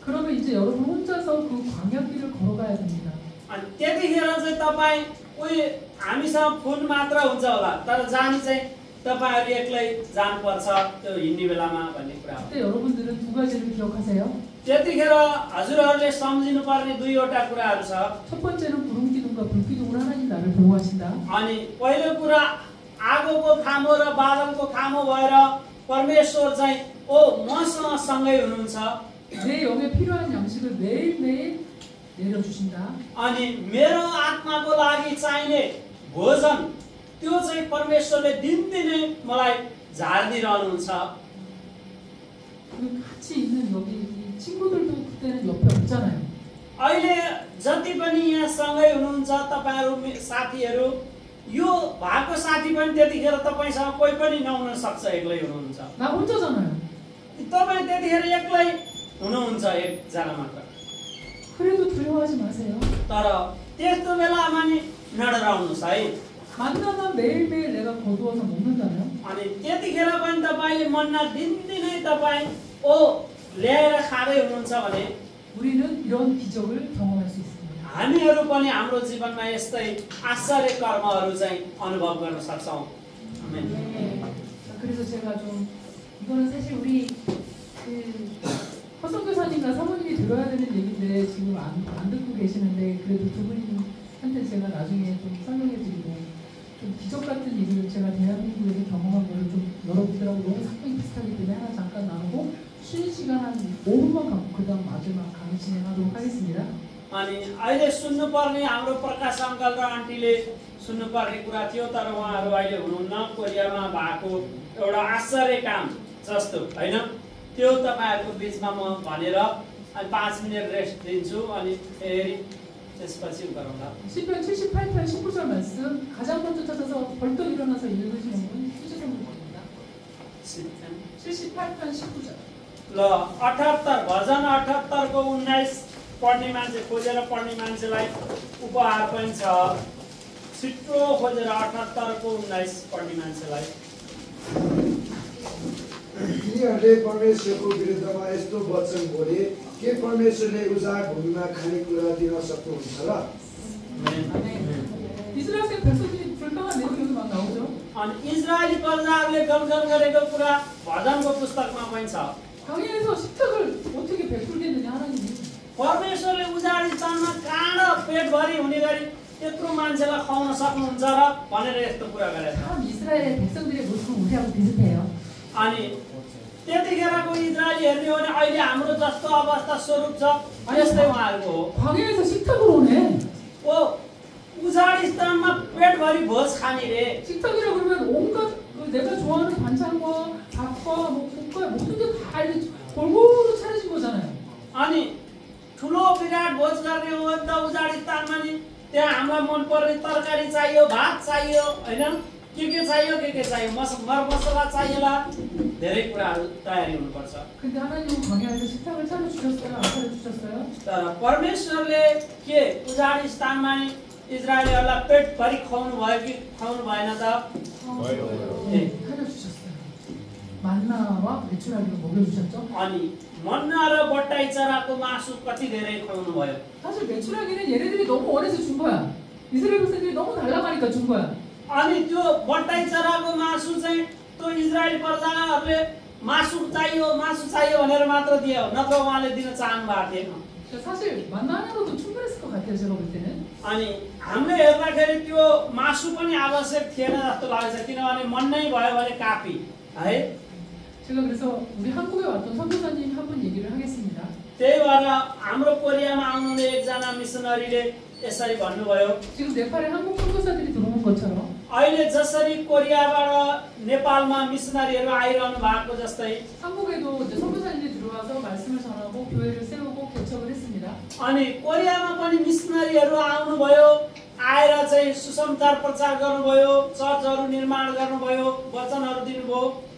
그러면 이제 여러분 혼자서 그 광야길을 걸어가야 됩니다. अनि त्यतिखेर चाहिँ तपाई उही हामीसँग फोन मात्र हुन्छ होला तर जानी चाहिँ तपाईहरु एक्लै जानुपर्छ त्यो हिँड्ने बेलामा भन्ने कुरा हो। 그때 여러분들은 두 가지를 기억하세요. त्यतिखेर हजुरहरूले सम्झिनु पर्ने दुईवटा कुराहरू छ। 첫 번째는 구름 기둥과 불 기둥으로 하나님 나를 보호하신다. अनि पहिलो कुरा आगोको खामो र बादलको खामो भएर परमेश्वर चाहिँ मसँग सँगै हुनुहुन्छ। 내 영에 필요한 양식을 매일매일 내려주신다. अनि मेरो आत्माको लागि चाहिने भोजन त्यो चाहिँ परमेश्वरले दिनदिनै मलाई झार्दिरहनुहुन्छ। 같이 있는 여기 이 친구들도 그때는 옆에 없잖아요. अहिले जति पनि यहाँ सँगै हुनुहुन्छ तपाईहरु साथीहरु यो भएको साथी पनि त्यतिखेर तपाईसँग कोही पनि नहुन सक्छ एक्लै हुनुहुन्छ। 나 혼자잖아요. तपाई त्यतिखेर एक्लै हुनुहुन्छ एकजना मात्र। 그래도 두려워하지 마세요. तर त्यस्तो बेलामा नि नडराउनुस् है। 만나만 매일매일 내가 거두어서 먹는다면 अनि त्यतिखेर पनि तपाईले मन्ना दिनदिनै तपाई ल्याएर खाँदै हुनुहुन्छ भने 우리는 이런 기적을 경험할 수 있습니다. हामीहरु पनि हाम्रो जीवनमा यस्तै आश्चर्य कर्महरु चाहिँ अनुभव गर्न सक्छौं। आमेन। 그래서 제가 좀 이거는 사실 우리 그 허성교사님과 사모님이 들어야 되는 얘기인데 지금 안 듣고 계시는데 그래도 두 분한테 제가 나중에 좀 설명해드리고 좀 기적 같은 일을 제가 대한민국에서 경험한 거를 좀 여러분들하고 너무 상당히 비슷하기 때문에 하나 잠깐 나누고 쉬는 시간 한 5분만 갖고 그 다음 마지막 강의 진행하도록 하겠습니다. अनि अहिले सुन्नुपर्ने हाम्रो प्रकाश अङ्कल र आन्टीले सुन्नुपर्ने कुरा थियो तर उहाँहरू अहिले हुनुहुन्न। कोरियामा भएको एउटा आश्चर्य काम जस्तो हैन त्यो तपाईहरुको बीचमा म भनेर अनि 5 मिनेट रेस्ट दिन्छु अनि फेरि त्यसपछि गरौँला। 시편 78편 19절 말씀 가장 먼저 찾아서 벌떡 일어나서 읽으시는 분 수지성입니다. 78편 19절. ल 78 भजन 78 को 19 पढ्ने मान्छे खोजेर पढ्ने मान्छेलाई उपहार पनि छ। छिटो खोजेर 78 को 19 पढ्ने मान्छेलाई। तिनीहरूले परमेश्वरको विरुद्धमा यस्तो वचन बोले के परमेश्वरले उजाड भूमिमा खानेकुरा दिन सक्नुहुन्छ र? 이스라엘 백성들이 불평한 내용이 여기 막 나오죠. अनि इजरायली प्रजाहरूले गलगल गरेको कुरा भजनको पुस्तकमा पनि छ। 광야에서 식탁을 어떻게 베풀겠느냐 하나님이. परमेश्वरले उजाडी स्थानमा काँडा पेटभरि हुने गरी त्यत्रो मान्छेलाई खुवाउन सक्नुहुन्छ र भनेर यस्तो कुरा गरेछ। 참 이스라엘 백성들의 모습은 우리하고 बिजुथे요. अनि त्यतिखेरको इजरायलीहरूले भने अहिले हाम्रो जस्तो अवस्था स्वरूप छ यस्तै उहाँहरूको हो। 광야에서 식탁을 오네. ओ उजाडी स्थानमा पेटभरि भोज खाने रे। 식탁이라 그러면 온갖 그 내가 좋아하는 반찬과 밥과 뭐 국과 모든 게 다 이렇게 골고루 차려진 거잖아요. अनि ठुलो विराट भोज गर्ने हो भने त उजाडी स्थानमा नि त्यहाँ हामीलाई मनपर्ने तरकारी चाहियो, भात चाहियो, हैन? के चाहियो, के चाहियो, मरमसला चाहिएला, धेरै कुराहरू तयारी हुनुपर्छ। 근데 하나님은 광야에서 식탁을 차려주셨어요? 안 차려주셨어요? तर परमेश्वरले के उजाडी स्थानमा नि इजरायलीहरूलाई पेटभरि खुवाउनु भयो कि खुवाउनु भएन त? 차려주셨어요. 만나와 메추라기로 먹여주셨죠? अनि मन्ना र बट्टाई चराको मासु कति धेरै खुवाउनु भयो। 사실 메추라기는 얘네들이 너무 원해서 준 거야. 이스라엘 백성들이 너무 달라가니까 준 거야. अनि त्यो बट्टाई चराको मासु चाहिँ त्यो इजरायल प्रजाहरूले मासु चाहियो भनेर मात्र दियो, नत्र उहाँले दिन चाहनु भएको थिएन। 사실 만나 하나로도 충분했을 것 같아요. 제가 볼 때는. अनि हामीले हेर्दाखेरि त्यो मासु पनि आवश्यक थिएन जस्तो लाग्छ, किनभने मन नै भयो भने काफी है। 제가 그래서 우리 한국에 왔던 선교사님 한 분 얘기를 하겠습니다. त्यही भएर हाम्रो कोरियामा आउनुहुने एकजना मिसनरीले यसरी भन्नुभयो, 지금 네팔에 한국 선교사들이 들어온 것처럼 अहिले जसरी कोरियाबाट नेपालमा मिसनरीहरू आइरहनु भएको जस्तै 한국에도 이제 선교사님들이 들어와서 말씀을 전하고 교회를 세우고 개척을 했습니다. अनि कोरियामा पनि मिसनरीहरू आउनुभयो, आएर चाहिँ सुसमाचार प्रचार गर्नुभयो, चर्चहरू निर्माण गर्नुभयो, वचनहरू दिनुभयो।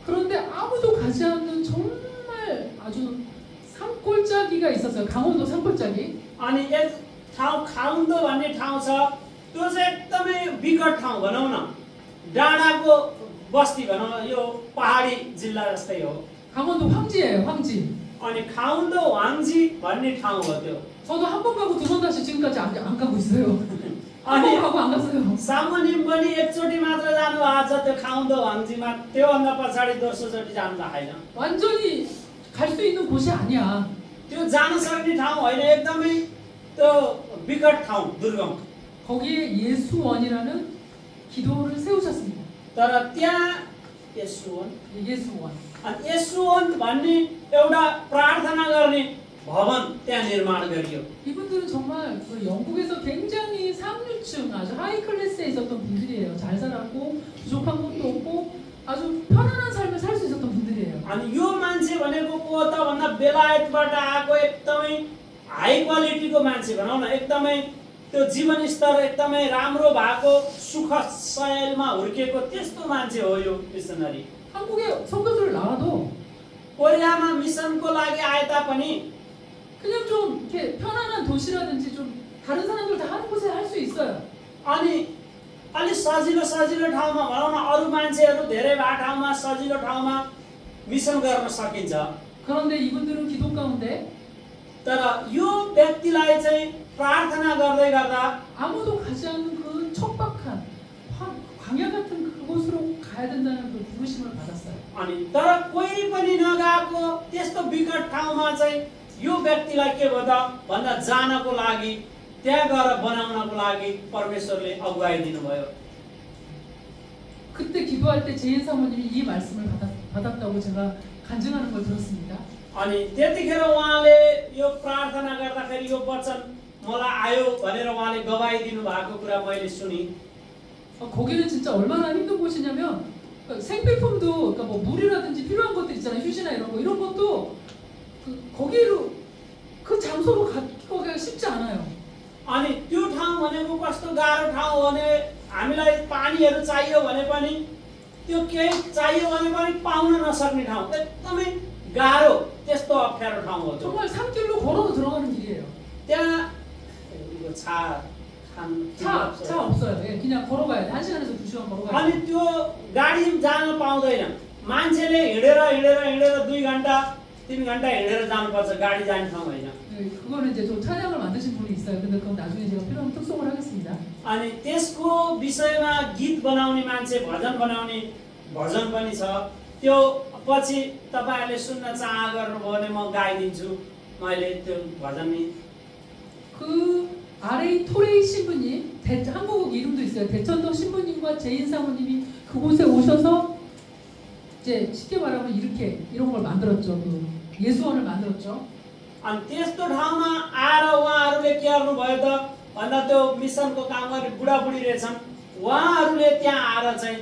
그런데 아무도 가지 않는 정말 아주 산골짜기가 있었어요. 강원도 산골짜기. अनि एक ठाउँ खाउन्दो भन्ने ठाउँ छ, त्यो चाहिँ एकदमै विकट ठाउँ भनौँ न, डाँडाको बस्ती भनौँ, यो पहाडी जिल्ला जस्तै हो। 강원도 황지예요. 황지. अनि खाउन्दो वाङजी भन्ने ठाउँ हो त्यो। 저도 한 번 가고 두 번 다시 지금까지 안 가고 있어요. 한 अनि 번 가고 안 갔어요. सामुनिम पनि एकचोटि मात्र जानु भएको छ त्यो खाउन्दो वाङजीमा, त्योभन्दा पछाडि दोस्रोचोटि जानु भएको छैन। 완전히 갈 수 있는 곳이 아니야. त्यो जान सक्ने ठाउँ होइन, एकदमै त्यो विकट ठाउँ, दुर्गम। 거기에 예수원이라는 기도를 세우셨습니다. तर त्यहाँ येशूवन, 예수원. अनि येशूवन भन्ने एउटा प्रार्थना गर्ने भवन त्यहाँ निर्माण गरियो। 이분들은 정말 그 영국에서 굉장히 상류층 아주 하이 클래스에 있었던 분들이에요. 잘 살았고 부족한 것도 없고 아주 편안한 삶을 살 수 있었던 분들이에요. अनि यो मान्छे भनेको को त भन्दा बेलायतबाट आएको एकदमै हाई क्वालिटीको मान्छे भनौँ न, एकदमै त्यो जीवन स्तर एकदमै राम्रो भएको सुख शैलमा हुर्केको त्यस्तो मान्छे हो यो मिसनरी। 한국에 선교사를 나와도 कोरियामा मिसनको लागि आए तापनि 그냥 좀 이렇게 편안한 도시라든지 좀 다른 사람들 다 하는 곳에 할 수 있어요. अनि अलि सजिलो ठाउँमा भनौँ न, अरू मान्छेहरू धेरै भएको ठाउँमा सजिलो ठाउँमा मिसन गर्न सकिन्छ। 그런데 이분들은 기도 가운데 तर यो व्यक्तिलाई चाहिँ प्रार्थना गर्दै गर्दा 아무도 가지 않는 그 척박한 광야 같은 그곳으로 가야 된다는 그 부르심을 받았어요. अनि तर कोही पनि नगएको त्यस्तो विकट ठाउँमा चाहिँ यो व्यक्तिलाई के भयो त भन्दा जानको लागि, त्यहाँ गएर बनाउनको लागि परमेश्वरले अगुवाई दिनुभयो। 그때 기도할 때 제인 사모님이 이 말씀을 받았다고 제가 간증하는 걸 들었습니다. अनि त्यतिखेर उहाँले यो प्रार्थना गर्दाखेरि यो वचन मलाई आयो भनेर उहाँले गवाई दिनु भएको कुरा मैले सुनि। 거기는 진짜 얼마나 힘든 곳이냐면 생필품도 그러니까 뭐 물이라든지 필요한 것들 있잖아요. 휴지나 이런 거 이런 것도 거기로 그 장소로 가기가 쉽지 않아요. कस्तो गाह्रो ठाउँ हो भने हामीलाई पानीहरू चाहियो भने पनि त्यो केही चाहियो भने पनि पाउन नसक्ने ठाउँ, एकदमै गाह्रो त्यस्तो अप्ठ्यारो ठाउँ हो। 정말 산길로 걸어도 들어가는 길이에요. त्यहाँ 차 없어요. 예, 그냥 걸어가야 돼. 1시간에서 2시간 걸어가야 अनि 돼. त्यो गाडी जान पाउँदैन। मान्छेले हिँडेर 2 घण्टा 3 घण्टा हिँडेर जानुपर्छ, गाडी जाने ठाउँ होइन। 예, 그거는 이제 좀 찬양을 만드신 분이 있어요. 근데 그건 나중에 제가 필요하면 특송을 하겠습니다. अनि त्यसको विषयमा गीत बनाउने मान्छे, भजन बनाउने भजन पनि छ। त्यो पछि तपाईहरुले सुन्न चाह गर्नुभयो भने म गाइदिन्छु। मैले त्यो भजन नि 그 아레이 토레이 신부님, 한국 이름도 있어요. 대천동 신부님과 제인 사모님이 그곳에 오셔서 이제 쉽게 말하면 이렇게 이런 걸 만들었죠. 그 예수원을 만들었죠. अनि त्यस्तो ठाउँमा आएर उहाँहरूले के गर्नु भयो त भन्दा त्यो मिसनको काम गर्ने बुढाबुढी रहेछन्, उहाँहरूले त्यहाँ आएर चाहिँ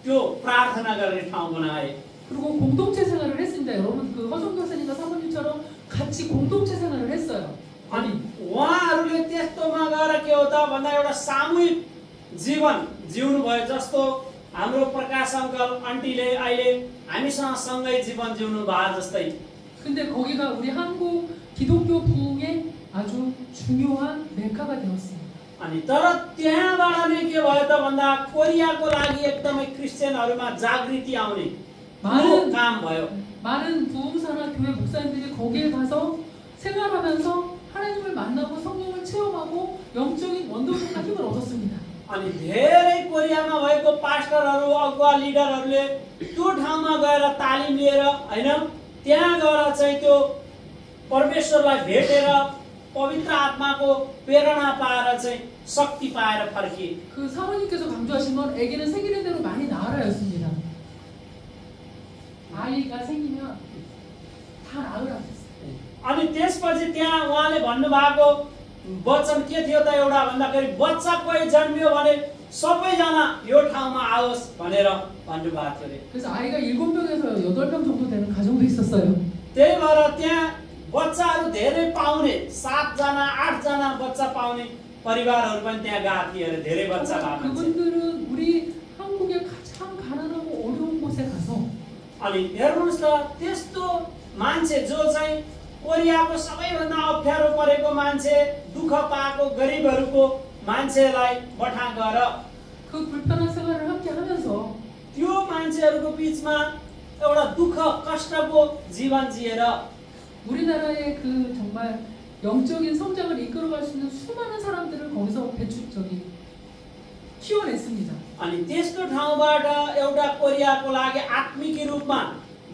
त्यो प्रार्थना गर्ने ठाउँ बनाए। 그리고 공동체 생활을 했습니다. 여러분 그 허성 교사님과 사모님처럼 같이 공동체 생활을 했어요. अनि उहाँहरूले त्यस्तोमा गएर के हो त भन्दा एउटा सामूहिक जीवन जिउनु भयो। जस्तो हाम्रो प्रकाश अङ्कल आन्टीले अहिले हामीसँग सँगै जीवन जिउनु भयो जस्तै। 근데 거기가 우리 한국 기독교 부흥의 아주 중요한 메카가 되었습니다. अनि तर त्यहाँबाट नै के भयो त भन्दा कोरियाको लागि एकदमै क्रिस्चियनहरुमा जागृति आउने काम भयो। 많은 부흥사나 교회 목사님들이 거기에 가서 생활하면서 하나님을 만나고 성령을 체험하고 영적인 원동력과 힘을 얻었습니다. अनि धेरै कोरियामा भएको पास्टरहरु अगुवा लिडरहरुले त्यो ठाउँमा गएर तालिम लिएर हैन त्यहाँ गएर चाहिँ त्यो परमेश्वरलाई भेटेर पवित्र आत्माको प्रेरणा पाएर चाहिँ शक्ति पाएर फर्किए। 그 사모님께서 강조하신 건 아기는 생기는 대로 많이 낳으라였습니다. 아이가 생기면 다 낳으라 했어요. अनि त्यसपछि त्यहाँ उहाँले भन्नुभएको वचन के थियो त एउटा भन्दाखेरि बच्चा कोही जन्मियो भने सबैजना यो ठाउँमा आओस् भनेर भन्नुभएको थियो रे। 그래서 아이가 7명에서 8명 정도 되는 가정도 있었어요. त्यही भएर त्यहाँ बच्चाहरू धेरै पाउने 7 जना 8 जना बच्चा पाउने परिवारहरू पनि त्यहाँ गएको थिए अरे, धेरै बच्चा भएको। 그분들은 우리 한국의 가장 가난하고 어려운 곳에 가서 अनि हेर्नुस् त त्यस्तो मान्छे जो चाहिँ कोरियाको सबैभन्दा अप्ठ्यारो परेको मान्छे, दुःख पाएको गरिबहरूको मान्छेलाई बठा गएर 그 불편한 생활을 함께 하면서 त्यो मान्छेहरूको बीचमा एउटा दुःख कष्टको जीवन जिएर 우리나라의 그 정말 영적인 성장을 이끌어갈 수 있는 수많은 사람들을 거기서 키워냈습니다. अनि त्यस्तो ठाउँबाट एउटा कोरियाको लागि आत्मिक रूपमा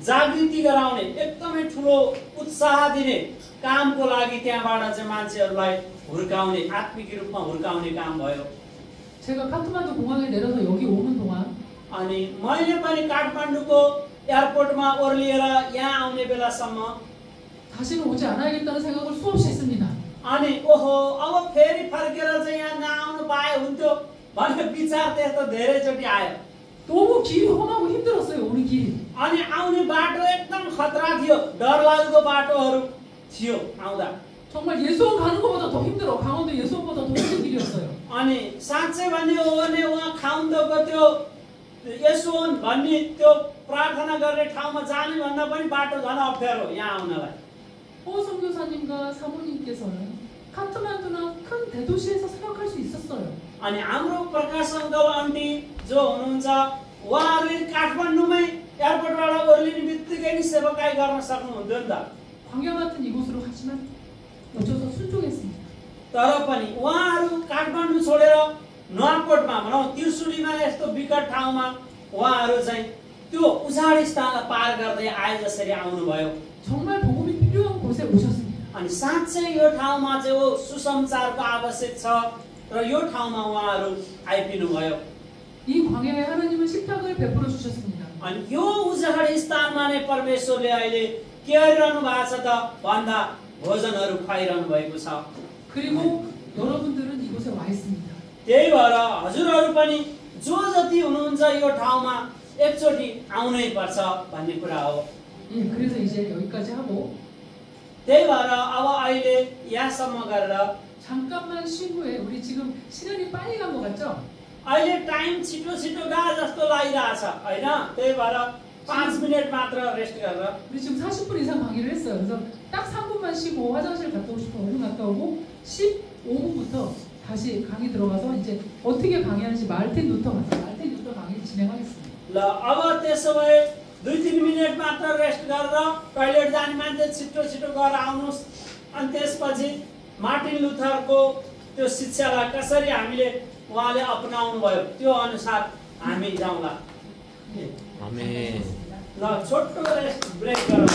जागृति गराउने एकदमै ठुलो उत्साह दिने कामको लागि त्यहाँबाट चाहिँ मान्छेहरूलाई हुर्काउने आत्मिक रूपमा हुर्काउने काम भयो। 제가 카트만두 공항에 내려서 여기 오는 동안 अनि मैले पनि काठमाडौँको एयरपोर्टमा ओर्लिएर यहाँ आउने बेलासम्म 다시는 오지 않아야겠다는 생각을 수없이 했습니다. अनि ओहो अब फेरि फर्केर चाहिँ यहाँ नआउनु पाए हुन्थ्यो भन्ने विचार त्यस्तो धेरैचोटि आयो। 너무 길이 험하고 힘들었어요. 오는 길이. अनि आउने बाटो एकदम खतरा थियो, डरलाग्दो बाटोहरू थियो आउँदा। 정말 예수원 가는 것보다 더 힘들어. 강원도 예수원보다 더 힘든 길이었어요. अनि साँच्चै भन्ने हो भने उहाँ खाउन्दोको त्यो यसोन भन्ने त्यो प्रार्थना गर्ने ठाउँमा जाने भन्दा पनि बाटो झन् अप्ठ्यारो यहाँ आउनलाई। 선교사님과 사모님께서는 카트만두나 큰 대도시에서 생각할 수 있었어요. अनि हाम्रो प्रकाश अङ्कल आन्टी जो हुनुहुन्छ उहाँहरूले काठमाडौँमै एयरपोर्टबाट ओर्लिने बित्तिकै नि सेवाकाई गर्न सक्नुहुन्थ्यो नि त। 광야 같은 이곳으로 가지만 어쩌서 순종했습니다. तर पनि उहाँहरू काठमाडौँ छोडेर नुवाकोटमा भनौँ त्रिशुलीमा यस्तो विकट ठाउँमा उहाँहरू चाहिँ त्यो उजाड स्थानलाई पार गर्दै आए जसरी आउनुभयो। 정말 복음이 필요한 곳에 오셨습니다. अनि साँच्चै यो ठाउँमा चाहिँ हो सुसमाचारको आवश्यक छ र यो ठाउँमा उहाँहरू आइपुग्नु भयो। 이 광야에 하나님은 식탁을 베풀어 주셨습니다. अनि यो उजाड स्थानमा नै परमेश्वरले अहिले के गरिरहनु भएको छ त भन्दा भोजनहरू खुवाइरहनु भएको छ। 그리고 여러분들은 이곳에 와 있습니다. त्यही भएर हजुरहरू पनि जो जति हुनुहुन्छ यो ठाउँमा एकचोटि आउनै पर्छ भन्ने कुरा हो। 예, 그래서 이제 여기까지 하고 त्यही भएर अब अहिले यहाँसम्म गरेर 잠깐만 쉰 후에 우리 지금 시간이 빨리 간 것 같죠? अहिले टाइम छिटो छिटो गए जस्तो लागिरहेछ हैन त्यही भएर 5 मिनेट मात्र रेस्ट गरेर 우리 지금 40분 이상 강의를 했어요. 그래서 딱 3분만 쉬고 화장실 갔다 오고 싶으면 얼른 갔다 오고 15분부터 다시 강의 들어가서 이제 어떻게 강의하는지 마르틴 루터 강의 진행하겠습니다. ल अब त्यसो भए 2-3 मिनेट मात्र रेस्ट गरेर टोयलेट जाने मान्छे छिटो छिटो गएर आउनुस् अनि त्यसपछि मार्टिन लुथरको त्यो शिक्षालाई कसरी हामीले उहाँले अपनाउनु भयो त्यो अनुसार हामी जाउँला 아멘. ल छोटो रेस्ट ब्रेक गरौँ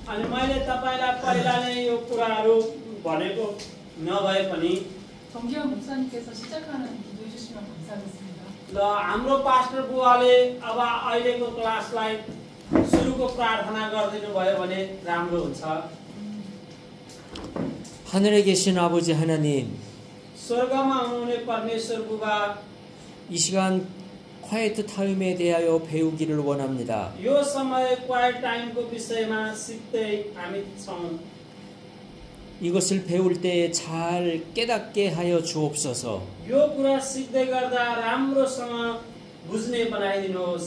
अनि मैले तपाईलाई पहिला नै यो कुराहरू भनेको नभए पनि 정기현 목사님께서 시작하는 기도해 주시면 감사하겠습니다. ल हाम्रो पास्टर बुवाले अब अहिलेको क्लासलाई सुरुको प्रार्थना गरिदिनु भयो भने राम्रो हुन्छ. 하늘에 계신 아버지 하나님, स्वर्गमा हुनुहुने परमेश्वर बुबा, 이 시간 quiet 타임에 대하여 배우기를 원합니다. यो समय क्वाइट टाइमको विषयमा सिक्दै हामी छौं. 이것을 배울 때 잘 깨닫게 하여 주옵소서. यो कुरा सिक्दै गर्दा राम्रोसँग बुझ्ने बनाइदिनुहोस्.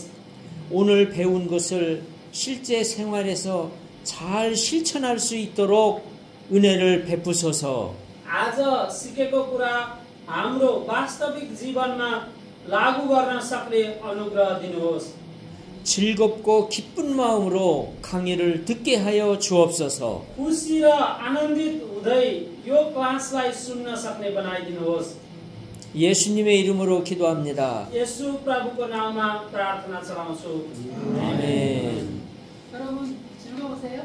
오늘 배운 것을 실제 생활에서 잘 실천할 수 있도록 은혜를 베푸소서. आज सिकेको कुरा हाम्रो वास्तविक जीवनमा लागू गर्न सक्ने अनुग्रह दिनुहोस्. 즐겁고 기쁜 마음으로 강의를 듣게 하여 주옵소서. खुसी र आनन्दित हुँदै यो क्लासलाई सुन्न सक्ने बनाइदिनुहोस्. 예수님의 이름으로 기도합니다. 예수 प्रभुको नाममा प्रार्थना चलाउँछु. 아멘. 여러분 즐거우세요?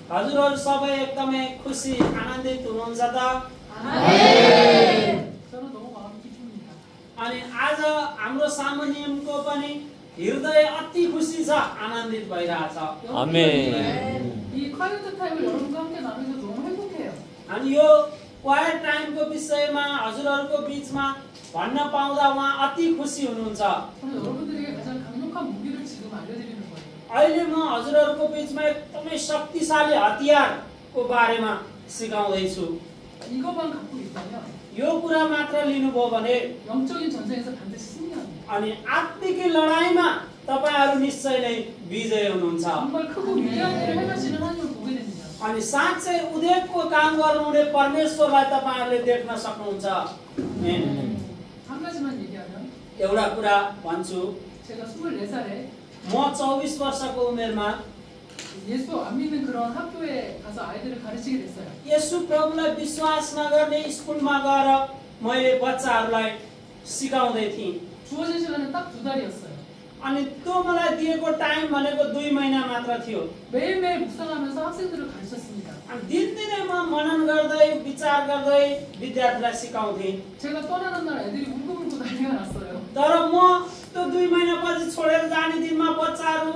हजुरहरू सबै एकदमै खुसी आनन्दित हुनुहुन्छ त? 저는 너무 마음이 기쁩니다. अनि आज हाम्रो सामुन्यको पनि हृदय अति खुसी छ, आनन्दित भइरहेछ. 아멘. 이 콰이어트 타임을 여러분과 함께 나누면서 너무 행복해요. अनि यो क्वाइट टाइमको विषयमा हजुरहरूको बीचमा भन्न पाउँदा उहाँ अति खुसी हुनुहुन्छ. 저는 여러분들에게 가장 강력한 무기를 지금 알려드리는 거예요. अहिले म हजुरहरूको बीचमा एकदमै शक्तिशाली हतियारको बारेमा सिकाउँदैछु. 이것만 갖고 있다면 यो कुरा मात्र लिनुभयो भने 영적인 전쟁에서 반드시 승리합니다. अनि आत्मिक लडाईँमा तपाईहरु निश्चय नै विजय हुनुहुन्छ. 정말 크고 위대한 일을 행하시는 하나님을 보게 됩니다. अनि साँच्चै उद्योगको काम गर्नुहुने परमेश्वरलाई तपाईहरुले देख्न सक्नुहुन्छ. 한 가지만 얘기하면 एउटा कुरा भन्छु, 제가 24살에 म 24 वर्षको उमेरमा 예수 안 믿는 그런 학교에 가서 아이들을 가르치게 됐어요. येशू प्रभुलाई विश्वास नगर्ने स्कुलमा गएर मैले बच्चाहरूलाई सिकाउँदै थिएँ. 주어진 시간은 딱 2달이었어요. अनि त्यो मलाई दिएको टाइम भनेको 2 महिना मात्र थियो. 매일매일 묵상하면서 학생들을 가르쳤습니다. अनि दिनदिनै म मनन गर्दै विचार गर्दै विद्यार्थीलाई सिकाउँथेँ. 제가 떠나는 날 애들이 울고불고 난리가 났어요. तर म त्यो 2 महिनापछि छोडेर जाने दिनमा बच्चाहरू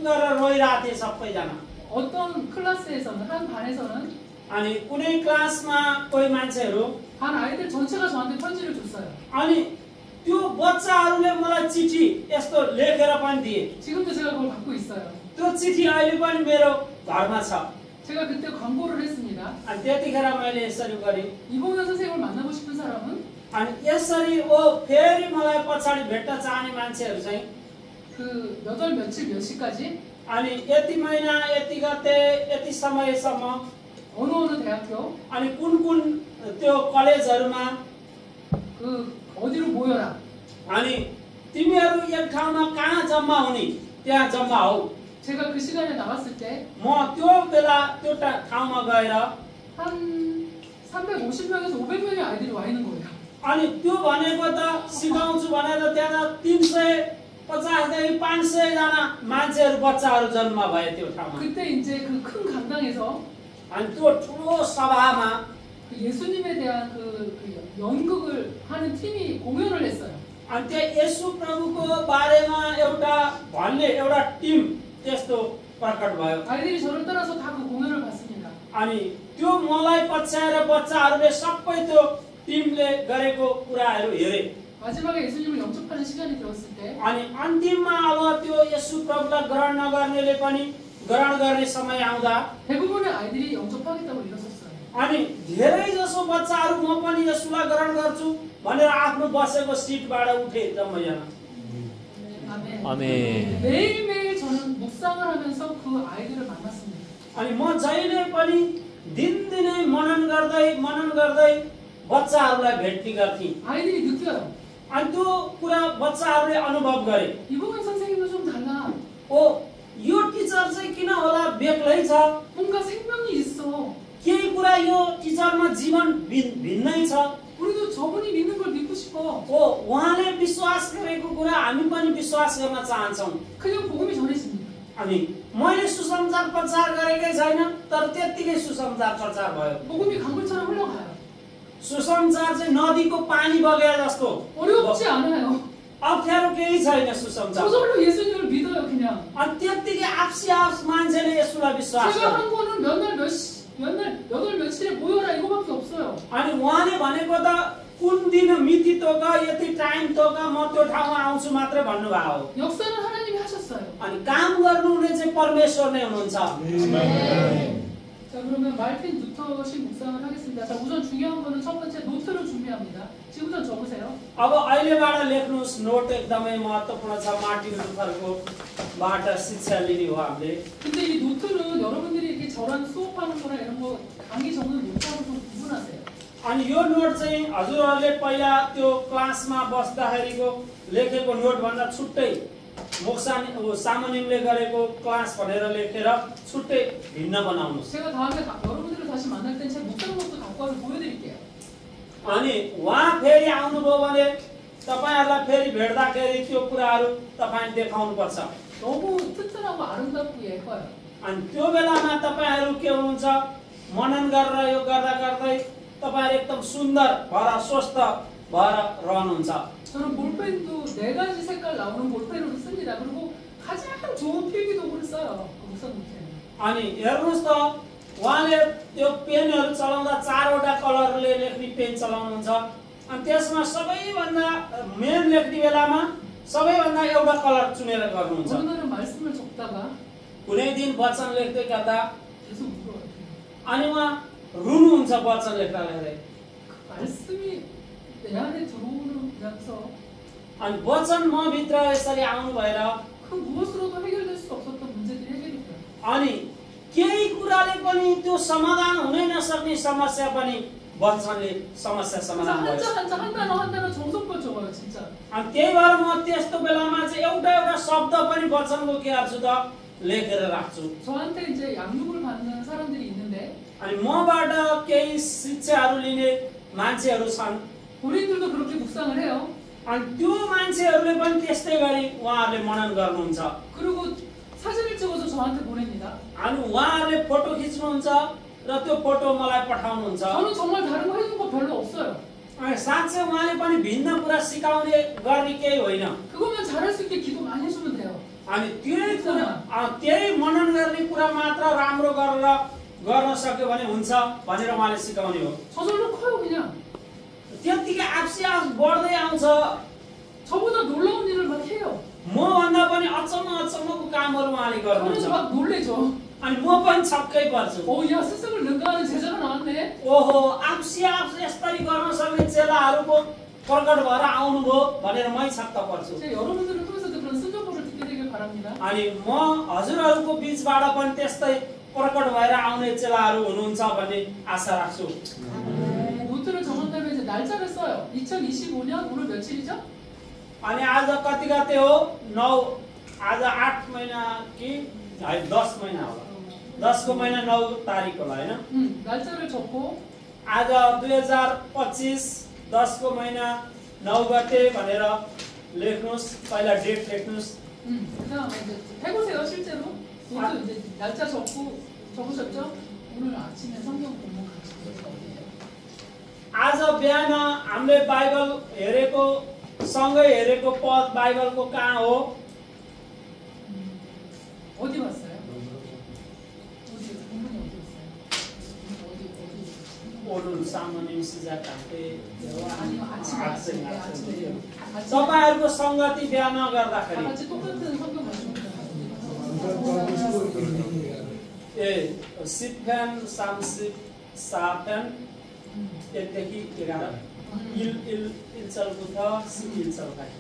गरेर रोइरहेथे सबैजना. 어떤 클래스에서는 한 반에서는 अनि कुनै क्लासमा कोही मान्छेहरू 반 아이들 전체가 저한테 편지를 줬어요. अनि त्यो बच्चाहरूले मलाई चिठी यस्तो लेखेर पनि दिए। 지금도 제가 그걸 갖고 있어요. त्यो चिठी अहिले पनि मेरो घरमा छ। 제가 그때 광고를 했습니다. अनि त्यतिखेर मैले यसरी गरेँ। 이봉현 선생님을 만나고 싶은 사람은 अनि यसरी फेरि मलाई पछाडि भेट्न चाहने मान्छेहरू चाहिँ 그 몇 월 며칠 몇 시까지 अनि यति महिना यति गते यति समयसम्म 어느 대학교 अनि कुन त्यो कलेजहरूमा 그 어디로 모여라. अनि तिमीहरू एक ठाउँमा कहाँ जम्मा हुने त्यहाँ जम्मा हौ। 제가 그 시간에 나갔을 때 म त्यो बेला त्यो ठाउँमा गएर 한 350명에서 500명의 아이들이 와 있는 거예요. अनि त्यो भनेको त सिकाउँछु भनेर त्यहाँ 350देखि 500 जना मान्छेहरू बच्चाहरू जन्म भए त्यो ठाउँमा। 그때 이제 그 큰 강당에서 अनि त्यो ठुलो सभामा 그 예수님에 대한 그 연극을 하는 팀이 공연을 했어요. अनि त्यहाँ येशू प्रभुको बारेमा एउटा भन्ने एउटा टिम त्यस्तो प्रकट भयो। 아이들이 저를 따라서 다 그 공연을 봤습니다. अनि त्यो मलाई पछ्याएर बच्चाहरूले सबै त्यो टिमले गरेको कुराहरू हेरे। 마지막에 예수님을 영접하는 시간이 되었을 때 अनि अन्तिममा अब त्यो येशू प्रभुलाई ग्रहण नगर्नेले पनि ग्रहण गर्ने समय आउँदा 대부분의 아이들이 영접하겠다고 일어섰어요. अनि धेरै जसो बच्चाहरू म पनि येशूलाई ग्रहण गर्छु भनेर आफ्नो बसेको सिटबाट उठे जम्मैजना। 아멘. 아멘. 매일매일 저는 묵상을 하면서 그 아이들을 만났습니다. अनि म जहिले पनि दिनदिनै मनन गर्दै बच्चाहरूलाई भेट्ने गर्थेँ। 아이들이 느껴요. अनि त्यो कुरा बच्चाहरूले अनुभव गरे। 이봉현 선생님은 좀 달라. यो टिचर चाहिँ किन होला बेग्लै छ, 뭔가 생명이 있어. केही कुरा यो टिचरमा जीवन भिन्नै छ। 우리도 저분이 믿는 걸 믿고 싶어. उहाँले विश्वास गरेको कुरा हामी पनि विश्वास गर्न चाहन्छौँ। 그냥 복음이 전해집니다. अनि मैले सुसमाचार प्रचार गरेकै छैन, तर त्यत्तिकै सुसमाचार प्रचार भयो। 복음이 강물처럼 흘러가요. सुसमाचार चाहिँ नदीको पानी बगे जस्तो 어렵지 않아요. अप्ठ्यारो केही छैन सुसमाचार। 저절로 예수님을 믿어요 그냥. अनि त्यत्तिकै आफसी मान्छेले यसलाई विश्वास 제가 गर्छ। 한 거는 몇 월 며칠에 모여라 이거밖에 없어요. अनि उहाँले भनेको त कुन दिन मिति तोक यति टाइम तोक म त्यो ठाउँमा आउँछु मात्रै भन्नुभएको हो। 역사는 하나님이 하셨어요. अनि काम गर्नुहुने चाहिँ परमेश्वर नै हुनुहुन्छ। 자 그러면 말틴 루터식 묵상을 하겠습니다. 자 우선 중요한 거는 첫 번째 노트를 준비합니다. 지금 우선 적으세요. अब अहिलेबाट लेख्नुहोस्, नोट एकदमै महत्त्वपूर्ण छ। मार्टिन लुथरकोबाट शिक्षा लिने हो हामीले। 근데 이 노트는 여러분들이 이렇게 저랑 수업하는 거랑 이런 거 강의 적는 노트하고 좀 구분하세요. अनि यो नोट चाहिँ हजुरहरूले पहिला त्यो क्लासमा बस्दाखेरिको लेखेको नोटभन्दा छुट्टै सामुनिमले गरेको क्लास भनेर लेखेर छुट्टै भिन्न बनाउनुहोस्। 제가 다음에 여러분들을 다시 만날 땐 제 묵상 노트 갖고 와서 보여드릴게요. अनि उहाँ फेरि आउनुभयो भने तपाईहरुलाई फेरि भेट्दाखेरि त्यो कुराहरू तपाईले देखाउनु पर्छ। 너무 튼튼하고 아름답고 예뻐요. अनि त्यो बेलामा तपाईहरु के हुनुहुन्छ, मनन गरेर यो गर्दा गर्दै तपाईहरु एकदम सुन्दर भएर स्वस्थ भएर रहनुहुन्छ। 저는 볼펜도 4가지 색깔 나오는 볼펜으로 씁니다. 그리고 가장 좋은 필기도구를 써요. 그 묵상 노트에. अनि हेर्नुस् त उहाँले त्यो पेनहरु चलाउँदा 4वटा कलरले लेख्ने पेन चलाउनुहुन्छ। अनि त्यसमा सबैभन्दा मेन लेख्ने बेलामा सबैभन्दा एउटा कलर चुनेर गर्नुहुन्छ। 어느 날은 말씀을 적다가 कुनै दिन वचन लेख्दै गर्दा 계속 울어요. अनि उहाँ रुनुहुन्छ वचन लेख्दा लेख्दै। 그 말씀이 내 안에 들어오면서 अनि वचन म भित्र यसरी आउनु भएर 그 무엇으로도 해결될 수 없었던 문제들이 해결이 돼요. अनि केही कुराले पनि त्यो समाधान हुनै नसक्ने समस्या पनि वचनले समस्या 그래서 समाधान 한 गर्छ। 장 한 단어 정성껏 적어요 진짜. अनि त्यही भएर म त्यस्तो बेलामा चाहिँ एउटा शब्द पनि वचनको के गर्छु त लेखेर राख्छु। 저한테 이제 양육을 받는 사람들이 있는데 अनि मबाट केही शिक्षाहरू लिने मान्छेहरू छन्। 본인들도 그렇게 묵상을 해요. अनि त्यो मान्छेहरूले पनि त्यस्तै गरी उहाँहरूले मनन गर्नुहुन्छ। 그리고 사진을 찍어서 저한테 보냅니다. अनि उहाँहरूले फोटो खिच्नुहुन्छ र त्यो फोटो मलाई पठाउनुहुन्छ। 저는 정말 다른 거 해준 거 별로 없어요. अनि साँच्चै उहाँले पनि भिन्न कुरा सिकाउने गर्ने केही होइन। 그것만 잘할 수 있게 기도 많이 해주면 돼요. अनि त्यही मनन गर्ने कुरा मात्र राम्रो गरेर गर्न सक्यो भने हुन्छ भनेर उहाँले सिकाउने हो। 저절로 커요 그냥. त्यतिकै आफसी आफ बढ्दै आउँछ। 저 저보다 놀라운 일을 막 해요. मभन्दा पनि अचम्मको कामहरू उहाँले 그래서 गर्नुहुन्छ 막 놀래죠. अनि म पनि छक्कै पर्छु 야 스승을 능가하는 제자가 나왔네. ओहो आफूसी आफू यसरी गर्न सक्ने चेलाहरूको प्रकट भएर आउनुभयो भनेर मै छक्क पर्छु 제가 여러분들을 통해서도 그런 순종법을 듣게 되길 바랍니다. अनि म हजुरहरूको बीचबाट पनि त्यस्तै प्रकट भएर आउने चेलाहरू हुनुहुन्छ भन्ने आशा राख्छु 노트를 정한 다음에 이제 날짜를 써요. 2025년 오늘 며칠이죠? अनि आज कति गते हो 9 आज 8 महिना कि 10 महिना होला 10 को महिना 9 तारिक होला हैन 날짜를 적고 आज 2025 10 को महिना 9 गते भनेर लेख्नुस् पहिला डेट लेख्नुस् 그다음에 이제 해보세요 실제로. 노트 이제 날짜 적으셨죠? 오늘 아침에 성경 공부 같이 어디예요? आज बिहान हामीले बाइबल हेरेको सँगै हेरेको पद बाइबलको कहाँ हो 어디 봤어요? 어디 본문이 어디였어요? 어디 오늘 사모님 시작할때 아니면 아침에 तपाईहरुको संगति बिहा नगर्दाखेरि 다 같이 똑같은 성경 말씀입니다. ए सिफेन सामसिफ साफेन 1देखि 11 일절부터 11절까지.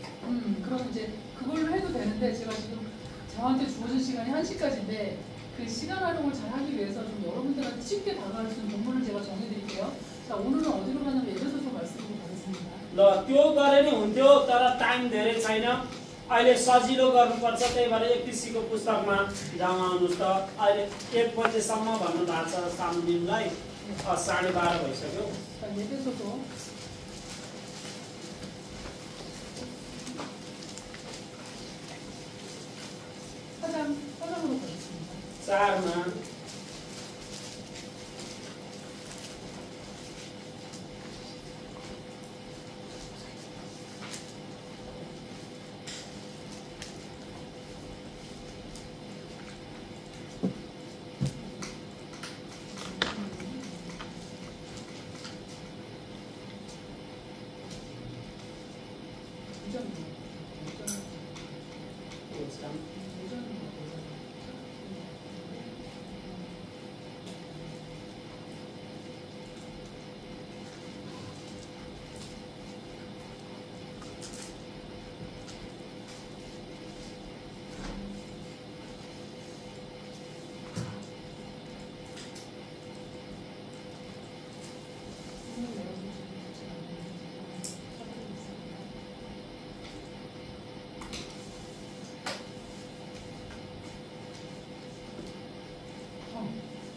그럼 이제 그걸로 해도 되는데 제가 지금 저한테 주어진 시간이 1시까지인데 그 시간 활용을 잘 하기 위해서 좀 여러분들한테 쉽게 다가갈 수 있는 본문을 제가 정해드릴게요. 자 오늘은 어디로 가냐면 에베소서 말씀으로 가겠습니다. ल त्यो गरे नि हुन्थ्यो तर टाइम धेरै छैन अहिले सजिलो गर्नुपर्छ त्यही भएर एफिसीको पुस्तकमा जाउँ आउनुहोस् त अहिले 1 बजेसम्म भन्नु भएको छ सामुनीलाई 12:30 भइसक्यो 자 에베소서 4장으로 가겠습니다. 4मा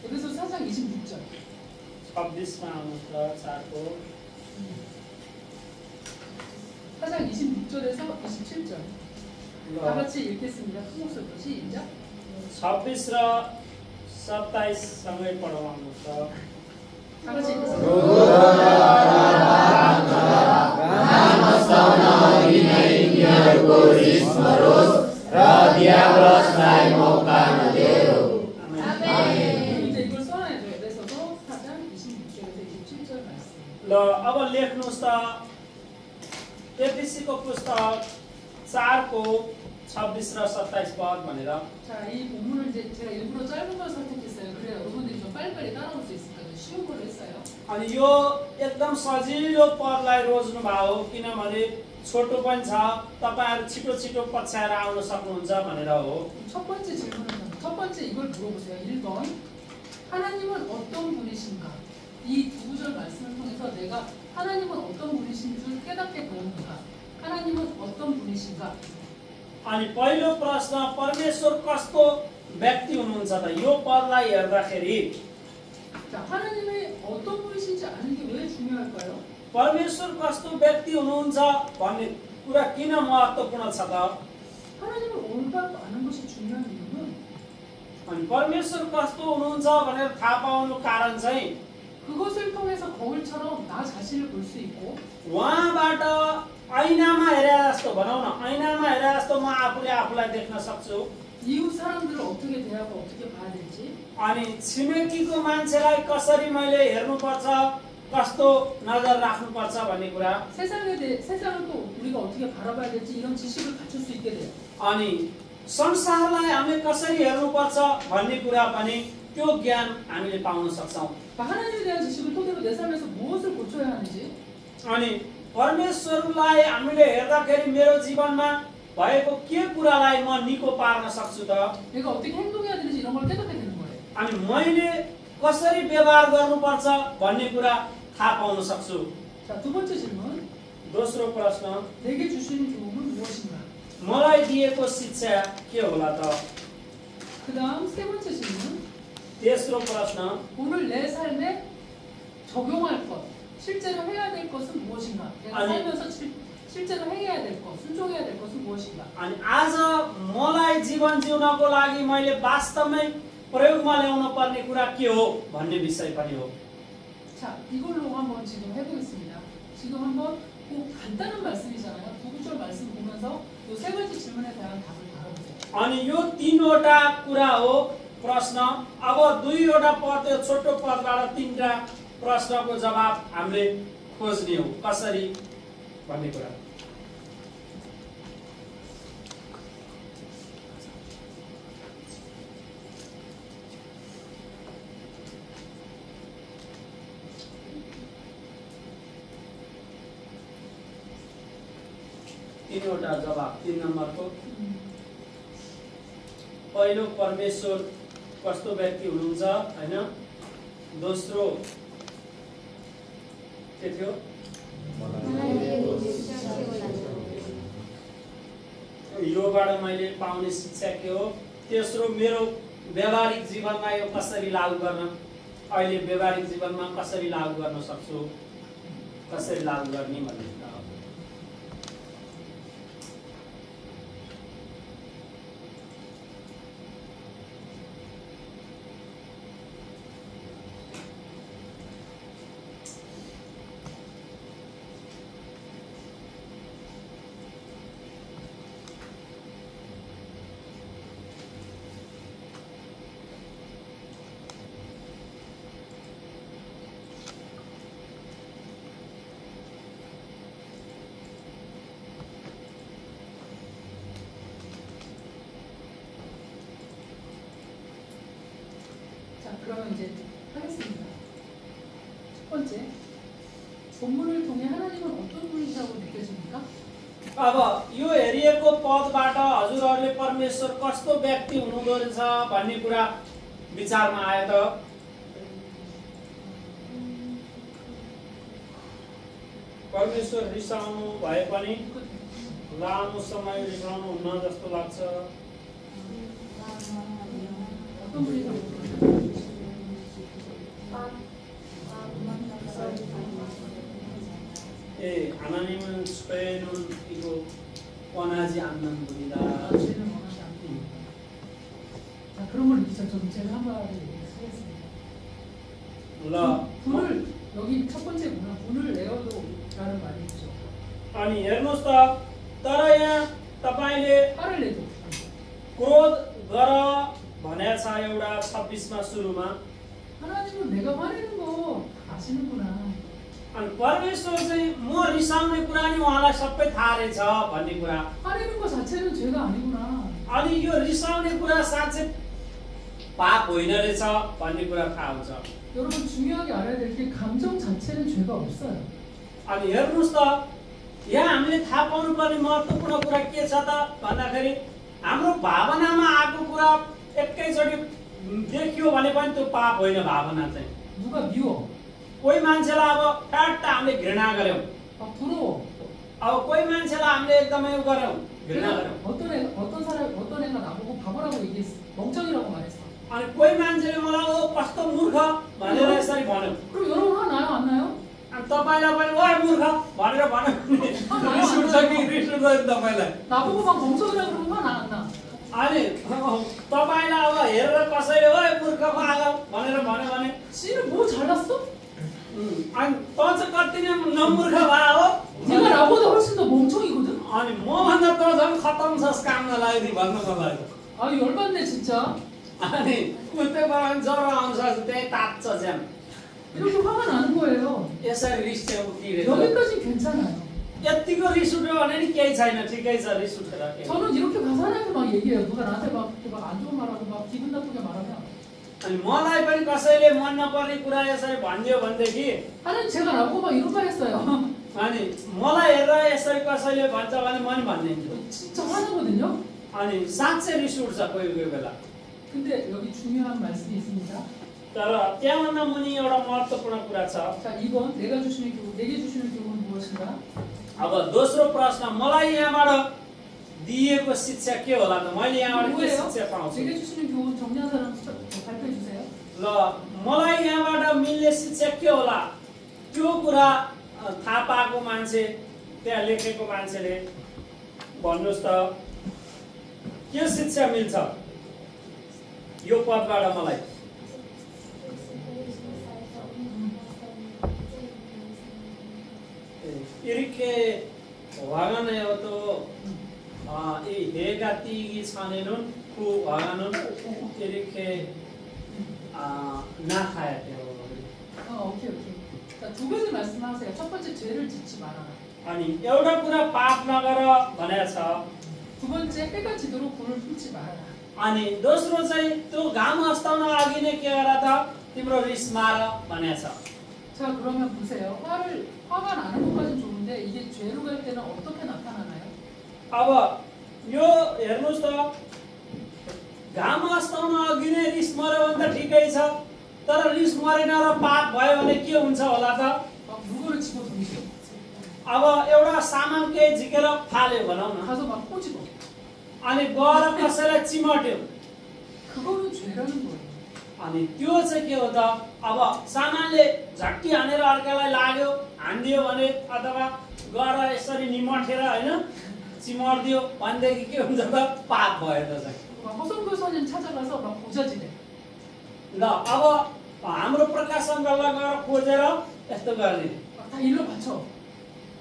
에베소 4장 26절 26मा आउनुहुन्छ 4को 4장 26절에서 27절 다 같이 읽겠습니다. 큰 목소리로 시작 26 र 27 सँगै पढौँ आउनुहोस् 다 같이 읽겠습니다. 이제 이걸 써놔야죠. 에베소서 4장 26절에서 27절 말씀. ल अब लेख्नुहोस् त एफिसीको पुस्तक 4को 26 र 27 पद भनेर 자, 이 본문을 이제 제가 일부러 짧은 걸 선택했어요. 그래야 여러분들이 좀 빨리빨리 따라올 수 있으니까 쉬운 걸로 했어요. अनि यो एकदम सजिलो पदलाई रोज्नु भयो किनभने छोटो पनि छ तपाईहरु छिटो छिटो पछ्याएर आउन सक्नुहुन्छ भनेर हो 첫 번째 질문은 첫 번째 이걸 물어보세요. 1번 하나님은 어떤 분이신가? 이 두 구절 말씀을 통해서 내가 하나님은 어떤 분이신 줄 깨닫게 되었는가? 하나님은 어떤 분이신가? अनि पहिलो प्रश्न परमेश्वर कस्तो व्यक्ति हुनुहुन्छ त यो पदलाई हेर्दाखेरि 자, 하나님의 어떤 분이신지 아는 게 왜 중요할까요? परमेश्वर कस्तो व्यक्ति हुनुहुन्छ भन्ने कुरा किन महत्त्वपूर्ण छ त 하나님을 올바로 아는 것이 중요한 이유는 अनि परमेश्वर कस्तो हुनुहुन्छ भनेर थाहा पाउनु कारण चाहिँ 그것을 통해서 거울처럼 나 자신을 볼 수 있고 उहाँबाट ऐनामा हेरे जस्तो भनौँ न ऐनामा हेरे जस्तो म आफूले आफूलाई देख्न सक्छु 이웃 사람들을 어떻게 대하고 어떻게 봐야 될지 अनि छिमेकीको मान्छेलाई कसरी मैले हेर्नुपर्छ कस्तो नजर राख्नुपर्छ भन्ने कुरा 세상을 또 우리가 어떻게 바라봐야 될지 이런 지식을 갖출 수 있게 돼요. अनि संसारलाई हामीले कसरी हेर्नुपर्छ भन्ने कुरा पनि त्यो ज्ञान हामीले पाउन सक्छौँ। 하나님에 대한 지식을 토대로 내 삶에서 무엇을 고쳐야 하는지 अनि परमेश्वरलाई हामीले हेर्दाखेरि मेरो जीवनमा भएको के कुरालाई म निको पार्न सक्छु त? 내가 어떻게 행동해야 되는지 이런 걸 깨닫게 되는 거예요. अनि मैले कसरी व्यवहार गर्नुपर्छ भन्ने कुरा थाहा पाउन सक्छु। 자, 두 번째 질문. दोस्रो प्रश्न, 내게 주신 교훈은 무엇인가? मलाई दिएको शिक्षा के होला त? 그다음 세 번째 질문. तेस्रो प्रश्न, 오늘 내 삶에 적용할 것, 실제로 해야 될 것은 무엇인가? 내가 아니. 살면서 실제로 해야 될 것, 순종해야 될 것은 무엇인가? अनि आज मलाई जीवन जिउनको लागि मैले वास्तवमै प्रयोगमा ल्याउन पर्ने कुरा के हो भन्ने विषय पनि हो। 자, 이걸로 한번 지금 해보겠습니다. 지금 한번 꼭 간단한 말씀이잖아요. 두 구절 말씀 보면서 이 세 가지 질문에 대한 답을 알아보세요. अनि यो तीनवटा कुरा हो प्रश्न। अब दुईवटा पद, त्यो छोटो पदबाट तीनटा प्रश्नको जवाब हामीले खोज्ने हो कसरी भन्ने कुरा। तीनवटा जवाब, 3 नम्बरको। पहिलो, परमेश्वर कस्तो व्यक्ति हुनुहुन्छ हैन? दोस्रो के थियो? योबाट मैले पाउने शिक्षा के हो? तेस्रो, मेरो व्यावहारिक जीवनमा यो कसरी लागू गर्न, अहिले व्यावहारिक जीवनमा कसरी लागू गर्न सक्छु, कसरी लागू गर्ने भन्ने कुरा हो। 그러면 이제 하겠습니다. 첫 번째, 본문을 통해 하나님은 어떤 분이시라고 느껴집니까? अब यो हेरिएको पदबाट हजुरहरूले परमेश्वर कस्तो व्यक्ति हुनुहुँदो रहेछ भन्ने कुरा विचारमा आयो त? परमेश्वर रिसाउनु भए पनि लामो समय रिसाउनु हुन्न जस्तो लाग्छ। 어떤 분이라고 하나님은 죄는 이거 원하지 않는 분이다. 죄는 원하지 않고. 자, 그런 걸 진짜 좀 제가 한 번 얘기하겠습니다. 분을 여기 첫 번째구나. 분을 내어도라는 말이 있죠. अनि हेर्नुहोस् त, तर यहाँ तपाईले 화를 내도. क्रोध गर भनेको छ एउटा 26मा सुरुमा। 하나님은 내가 화내는 거 아시는구나. अनि परमेश्वर चाहिँ म रिसाउने कुरा नि उहाँलाई सबै थाहा रहेछ भन्ने कुरा। 화내는 거 자체는 죄가 아니구나. अनि यो रिसाउने कुरा साँच्चै पाप होइन रहेछ भन्ने कुरा थाहा हुन्छ। 여러분 중요하게 알아야 될 게 감정 자체는 죄가 없어요. अनि हेर्नुहोस् त, यहाँ हामीले थाहा पाउनुपर्ने महत्त्वपूर्ण कुरा के छ त भन्दाखेरि हाम्रो भावनामा आएको कुरा एकैचोटि देखियो भने पनि त्यो पाप होइन। भावना चाहिँ 누가 미워? कोही मान्छेलाई अब टाट्टा हामीले घृणा गर्यौँ, 부러워. अब कोही मान्छेलाई हामीले एकदमै उ गर्यौँ, घृणा गर्यौँ। 어떤 애가 나보고 바보라고 얘기했어. 멍청이라고 말했어. अनि कोही मान्छेले मलाई ओ कस्तो मूर्ख भनेर यसरी भन्यो। 그럼 여러분 화 나요 안 ना요? अनि तपाईलाई पनि ओइ मूर्ख भनेर भन्यो भने रिस उठ्छ कि रिस उठ्दैन तपाईलाई? 나보고 막 멍청이라고 그러면 화 나 안 나? अनि तपाईलाई अब हेरेर कसैले ओइ मूर्ख पागल भनेर भन्यो भने 지는 뭐 잘났어? अनि त चाहिँ कति नै नमूर्ख भए हो? 네가 나보다 훨씬 더 멍청이거든? अनि मभन्दा त झन् खतम छस् काम नलागिदिए भन्नु मलाई। 아 열받네 진짜. अनि उस्तै बेला ज्वरो आउँछ त्यही तात्छ ज्यान। 이렇게 화가 나는 거예요. यसरी रिस चाहिँ उठिरहेछ 여기까지 괜찮아요. यतिको रिस उठ्यो भने नि केही छैन ठिकै छ रिस उठेर केही। 저는 이렇게 가사하게 막 얘기해요. 누가 나한테 막 안 좋은 말하고 막 기분 나쁘게 말하면 अनि मलाई पनि कसैले मन नपर्ने कुरा यसरी भनिदियो भनेदेखि 하나님 제가 나보고 막 이런 말 했어요. अनि मलाई हेरेर यसरी कसैले भन्छ भने म नि भनिदिन्छु 진짜 화나거든요. अनि साँच्चै रिस उठ्छ कोही कोही बेला। 근데 여기 중요한 말씀이 있습니다. तर त्यहाँभन्दा मुनि एउटा महत्त्वपूर्ण कुरा छ। 자, 2번 내게 주시는 교훈은 무엇인가? अब दोस्रो प्रश्न मलाई यहाँबाट दिएको शिक्षा के होला त? मैले यहाँबाट के शिक्षा पाउँछु? 내게 주시는 교훈 정리한 사람 발표해 주세요. ल मलाई यहाँबाट मिल्ने शिक्षा के होला? त्यो कुरा थाहा पाएको मान्छे त्यहाँ लेखेको मान्छेले भन्नुहोस् त के शिक्षा मिल्छ यो पदबाट मलाई? 이렇게 와가네요도 이 내가 띄기 전에는 그 와가는 이렇게 나가야 돼요. 오케이. 자, 두 가지 말씀하세요. 첫 번째 죄를 짓지 말아라. 아니 एउटा कुरा पाप नगर भनेको छ। 두 번째 해가 지도록 불을 품지 말아라. अनि दोस्रो चाहिँ त्यो घाम अस्ताउन अघि नै के गर त तिम्रो रिस मार भनेको छ। 자, 그러면 보세요. 화가 나는 것까지는 좋은데 이게 죄로 갈 때는 어떻게 나타나나요? अब यो हेर्नुस् त घाम अस्ताउन अघि नै रिस मर्यो भने त ठिकै छ। तर रिस मरेन र पाप भयो भने के हुन्छ होला त? 막 물건을 집어 던지고 अब एउटा सामान केही झिकेर फाल्यो भनौँ न 가서 막 꼬집어. अनि गएर कसैलाई चिमट्यो 그거는 죄라는 거예요. अनि त्यो चाहिँ के हो त? अब सामानले झट्टी हानेर अर्कालाई लाग्यो हानिदियो भने अथवा गएर यसरी निमटेर हैन चिमर्दियो भनेदेखि के हुन्छ त? पाप भयो त चाहिँ। 막 허성교사님 찾아가서 막 보자지래. ल अब हाम्रो प्रकाश सङ्घलाई गएर खोजेर यस्तो गर्ने 막 다 일로 바쳐.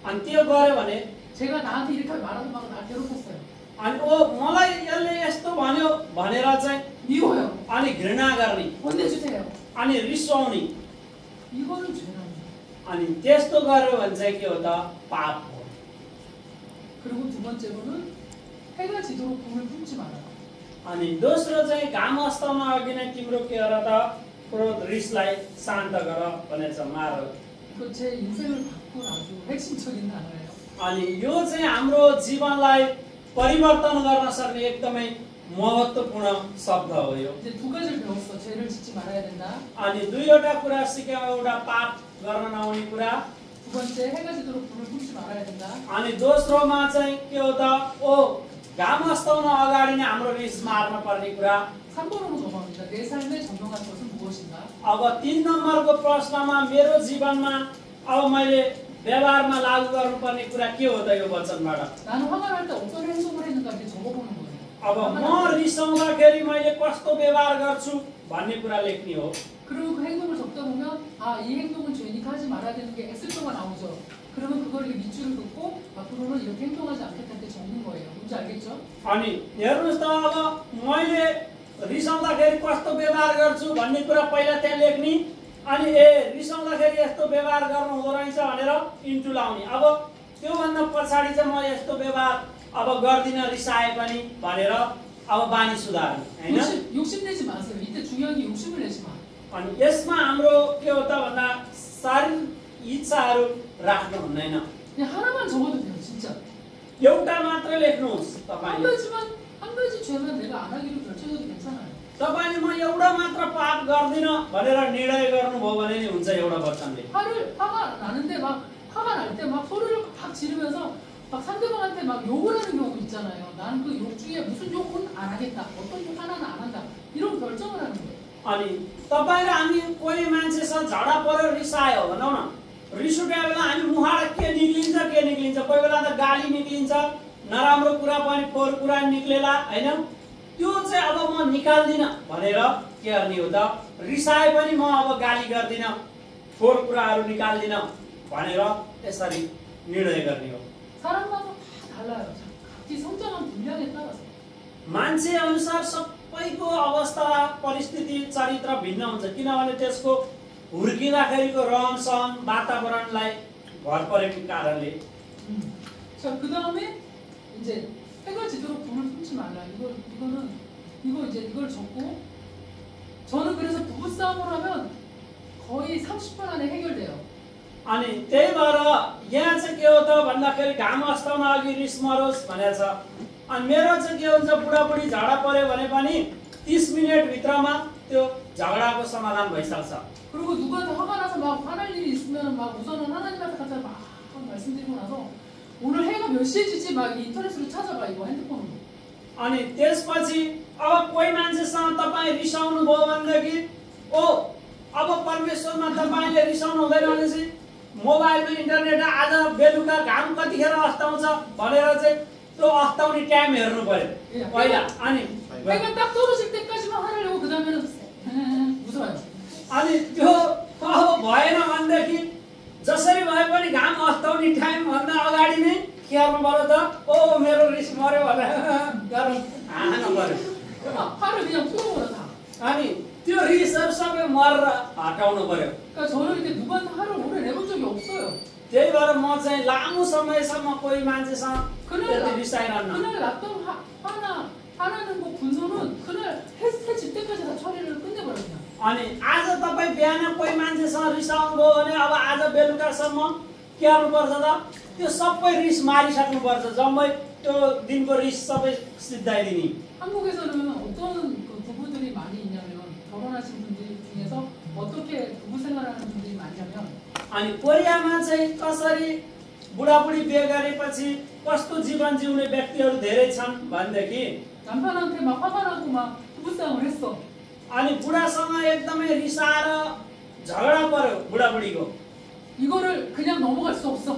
अनि त्यो गर्यो भने 제가 나한테 이렇게 말하고 막 나 괴롭혔어요. अनि मलाई यसले यस्तो भन्यो भनेर चाहिँ 미워요. अनि घृणा गर्ने 혼내주세요. अनि रिसाउने 이거는 죄라는 거예요. अनि त्यस्तो गर्यो भने चाहिँ के हो त? पाप हो। 그리고 두 번째로는 해가 지도록 불을 품지 말아라. अनि दोस्रो चाहिँ घाम अस्ताउन अघि नै तिम्रो के गर त? क्रोध रिसलाई शान्त गर भनेछ मार। 이거 제 인생을 바꾼 아주 핵심적인 단어예요. अनि यो चाहिँ हाम्रो जीवनलाई परिवर्तन गर्न सक्ने एकदमै महत्त्वपूर्ण शब्द हो यो। 이제 두 가지를 배웠어. 죄를 짓지 말아야 된다. अनि दुईवटा कुरा सिक्यौँ। एउटा पाप गर्न नहुने कुरा 두 번째 해가 지도록 불을 품지 말아야 된다. अनि दोस्रोमा चाहिँ के हो त? घाम अस्ताउन अगाडि नै हाम्रो रिस मार्न पर्ने कुरा। 3번으로 넘어갑니다. 내 삶에 적용한 것은 무엇인가? अब 3 नम्बरको प्रश्नमा मेरो जीवनमा अब मैले व्यवहारमा लागू गर्नुपर्ने कुरा के हो त यो वचनबाट? 나는 화가 날 때 어떤 행동을 했는가 이렇게 적어보는 거예요. अब म रिसाउँदाखेरि मैले कस्तो व्यवहार गर्छु भन्ने कुरा लेख्ने हो। 그리고 그 행동을 적다 보면 이 행동은 죄니까 하지 말아야 되는 게 X표가 나오죠. 그러면 그걸 밑줄을 긋고 앞으로는 이렇게 행동하지 않겠다 이렇게 적는 거예요. 뭔지 알겠죠? अनि हेर्नुहोस् त अब मैले रिसाउँदाखेरि कस्तो व्यवहार गर्छु भन्ने कुरा पहिला त्यहाँ लेख्ने अनि रिसाउँदाखेरि यस्तो व्यवहार गर्नु हुँदो रहेछ भनेर इन्टु लाउने। अब त्योभन्दा पछाडि चाहिँ म यस्तो व्यवहार अब गर्दिनँ रिसाए पनि भनेर अब बानी सुधार्ने हैन। 욕심내지 마세요. 이때 중요한 게 욕심을 내지 마. अनि यसमा हाम्रो के हो त भन्दा शारीरिक इच्छाहरू राख्नु हुँदैन। 그냥 하나만 적어도 돼요. 진짜. एउटा मात्र लेख्नुहोस् तपाईले। 한 가지 죄만 내가 안 하기로 결정해도 괜찮아요. तपाईले म एउटा मात्र पाप गर्दिन भनेर निर्णय गर्नुभयो भने नि हुन्छ एउटा वचनले। 화가 나는데 막 화가 날 때 막 소리를 막 지르면서 막 상대방한테 막 욕을 하는 경우 있잖아요. 나는 그 욕 중에 무슨 욕은 안 하겠다. 어떤 욕 하나는 안 한다. 이런 결정을 하는 거예요. अनि तपाईँ र हामी कोही मान्छेसँग झगडा परेर रिसायो भनौँ न। रिस उठ्यो बेला हामी मुहाबाट के निक्लिन्छ कोही बेला त गाली निक्लिन्छ नराम्रो कुरा पनि फोहोर कुरा निक्लेला हैन। त्यो चाहिँ अब म निकाल्दिन भनेर के गर्ने हो त? रिसाए पनि म अब गाली गर्दिन फोहोर कुराहरू निकाल्दिन भनेर यसरी निर्णय गर्ने हो। 사람마다 다 달라요. 각기 성장한 분량에 따라서. मान्छे अनुसार सबैको अवस्था परिस्थिति चरित्र भिन्न हुन्छ किनभने त्यसको हुर्किँदाखेरिको रहन सहन वातावरणलाई भर परेको कारणले 자, 그 다음에 이제 해가 지도록 불을 품지 말라. 이걸 적고 저는 그래서 부부싸움을 하면 거의 30분 안에 해결돼요. अनि त्यही भएर यहाँ चाहिँ के हो त भन्दाखेरि घाम अस्ताउन अघि रिस मरोस् भनेको छ। अनि मेरो चाहिँ के हुन्छ बुढाबुढी झगडा पर्यो भने पनि 30 मिनेटभित्रमा त्यो झगडाको समाधान भइसक्छ। 그리고 누구한테 화가 나서 막 화날 일이 있으면 막 우선은 하나님한테 갖다 막 말씀드리고 나서 오늘 해가 몇 시에 지지 막 인터넷으로 찾아봐 이거 핸드폰으로. अनि त्यसपछि अब कोही मान्छेसँग तपाईँ रिसाउनु भयो भनेदेखि ओ अब परमेश्वरमा तपाईँले रिसाउनु हुँदैन भनेपछि मोबाइलमा इन्टरनेट आज बेलुका घाम कतिखेर अस्ताउँछ भनेर चाहिँ त्यो अस्ताउने टाइम हेर्नु पर्यो पहिला। अनि 해가 딱 떨어질 때까지만 화내려고 그 다음에는 무서워요. अनि त्यो अब भएन भनेदेखि जसरी भए पनि घाम अस्ताउने टाइम भन्दा अगाडि नै के गर्नु पर्यो त ओ मेरो रिस मर्यो भनेर हान्नु पर्यो। 화를 그냥 풀어버려 다. अनि त्यो रिसहरू सबै मरेर हटाउनु पर्यो। 그러니까 저는 이렇게 누구한테 화를 오래 내본 적이 없어요. त्यही भएर म चाहिँ लामो समयसम्म कोही मान्छेसँग 그날 रिसाइरहन्न। 났던 화나는 거 분노는 그날 해질 때까지 다 처리를 끝내버려 그냥. अनि आज तपाईँ बिहान कोही मान्छेसँग रिसाउनु भयो भने अब आज बेलुकासम्म के गर्नुपर्छ त त्यो सबै रिस मारिसक्नुपर्छ। जम्मै त्यो दिनको रिस सबै सिद्धाइदिने। 한국에서는 어떤 그 부부들이 많이 있냐면 결혼하신 분들 중에서 어떻게 부부 생활하는 분들이 많냐면 अनि कोरियामा चाहिँ कसरी बुढाबुढी बिहे गरेपछि कस्तो जीवन जिउने व्यक्तिहरू धेरै छन् भनेदेखि 남편한테 막 화가 나고 막 부부싸움을 했어. अनि बुढासँग एकदमै रिसाएर झगडा पर्यो बुढाबुढीको। 이거를 그냥 넘어갈 수 없어.